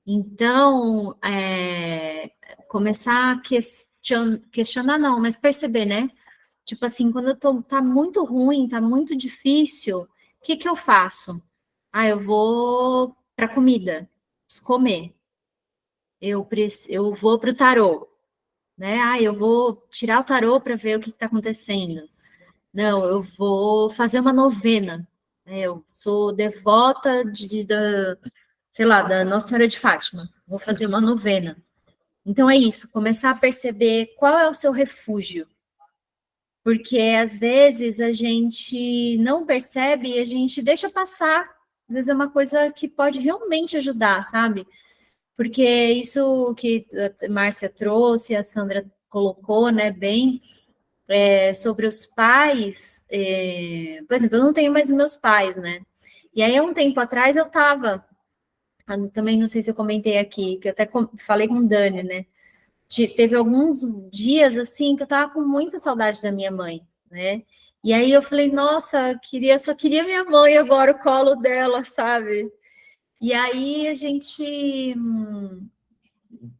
Então, começar a questionar não, mas perceber, né? Tipo assim, quando tá muito ruim, tá muito difícil, o que que eu faço? Ah, eu vou para comida, preciso comer. Eu vou para o tarô, né? Ah, eu vou tirar o tarô para ver o que está acontecendo. Não, eu vou fazer uma novena. Né? Eu sou devota sei lá, da Nossa Senhora de Fátima. Vou fazer uma novena. Então é isso, começar a perceber qual é o seu refúgio. Porque às vezes a gente não percebe e a gente deixa passar. Às vezes é uma coisa que pode realmente ajudar, sabe? Porque isso que a Márcia trouxe, a Sandra colocou, né, bem, sobre os pais, por exemplo, eu não tenho mais meus pais, né? E aí, há um tempo atrás, eu estava, também não sei se eu comentei aqui, que eu até falei com o Dani, né? Teve alguns dias, assim, que eu estava com muita saudade da minha mãe, né? E aí eu falei, nossa, só queria minha mãe agora, o colo dela, sabe? E aí a gente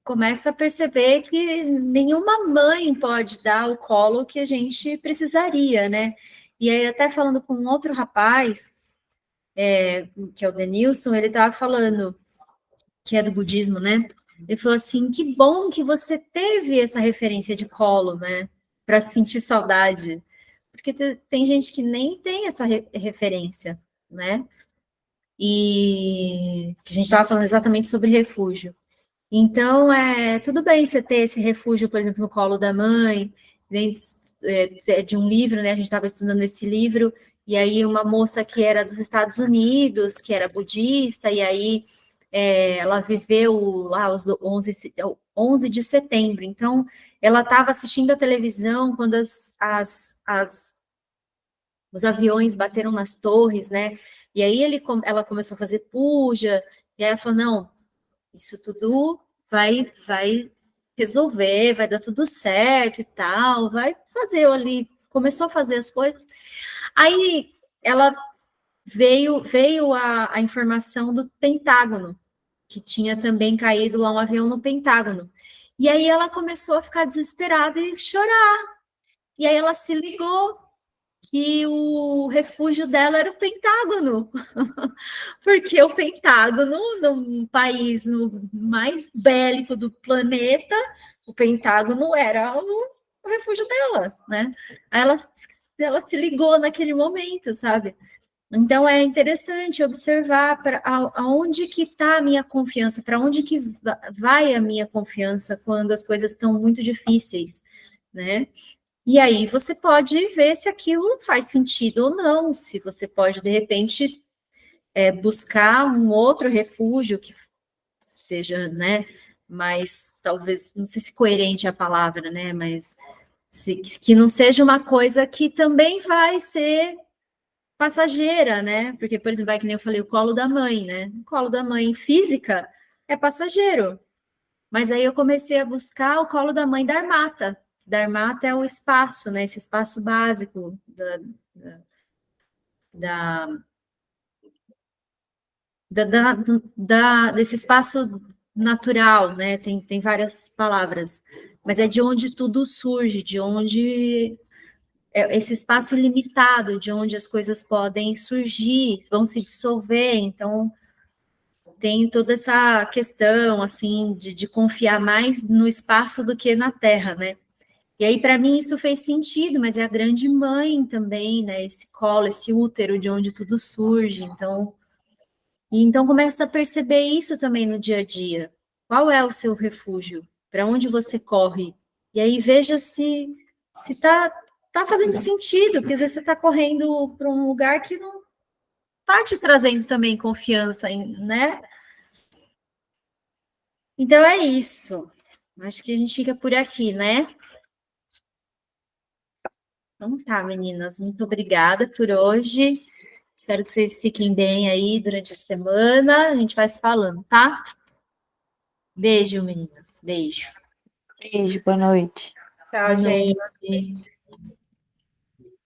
começa a perceber que nenhuma mãe pode dar o colo que a gente precisaria, né? E aí, até falando com um outro rapaz, que é o Denilson, ele estava falando, que é do budismo, né? Ele falou assim: que bom que você teve essa referência de colo, né? Para sentir saudade. Porque tem gente que nem tem essa referência, né? E a gente estava falando exatamente sobre refúgio. Então, tudo bem você ter esse refúgio, por exemplo, no colo da mãe, dentro de um livro, né? A gente estava estudando esse livro, e aí uma moça que era dos Estados Unidos, que era budista, e aí ela viveu lá os 11 de setembro. Então, ela estava assistindo a televisão quando os aviões bateram nas torres, né? E aí ela começou a fazer puja, e aí ela falou, não, isso tudo vai resolver, vai dar tudo certo e tal, vai fazer ali, começou a fazer as coisas. Aí ela veio a informação do Pentágono, que tinha também caído lá um avião no Pentágono. E aí ela começou a ficar desesperada e chorar. E aí ela se ligou que o refúgio dela era o Pentágono, porque o Pentágono, num país mais bélico do planeta, o Pentágono era o refúgio dela, né? Aí ela se ligou naquele momento, sabe? Então é interessante observar aonde que está a minha confiança, para onde que vai a minha confiança quando as coisas estão muito difíceis, né? E aí você pode ver se aquilo faz sentido ou não, se você pode, de repente, buscar um outro refúgio que seja, né, mais, talvez, não sei se coerente é a palavra, né, mas que não seja uma coisa que também vai ser passageira, né, porque, por exemplo, vai que nem eu falei, o colo da mãe, né, o colo da mãe física é passageiro, mas aí eu comecei a buscar o colo da mãe Dharmata. Dharmata é o espaço, né? Esse espaço básico da, desse espaço natural, né? Tem várias palavras, mas é de onde tudo surge, de onde esse espaço ilimitado, de onde as coisas podem surgir, vão se dissolver. Então, tem toda essa questão, assim, de confiar mais no espaço do que na terra, né? E aí, para mim, isso fez sentido, mas é a grande mãe também, né? Esse colo, esse útero de onde tudo surge. Então começa a perceber isso também no dia a dia. Qual é o seu refúgio? Para onde você corre? E aí veja se tá fazendo sentido, porque às vezes você está correndo para um lugar que não está te trazendo também confiança, né? Então é isso. Acho que a gente fica por aqui, né? Então tá, meninas, muito obrigada por hoje. Espero que vocês fiquem bem aí durante a semana. A gente vai se falando, tá? Beijo, meninas. Beijo. Beijo, boa noite. Tchau, Boa gente. noite.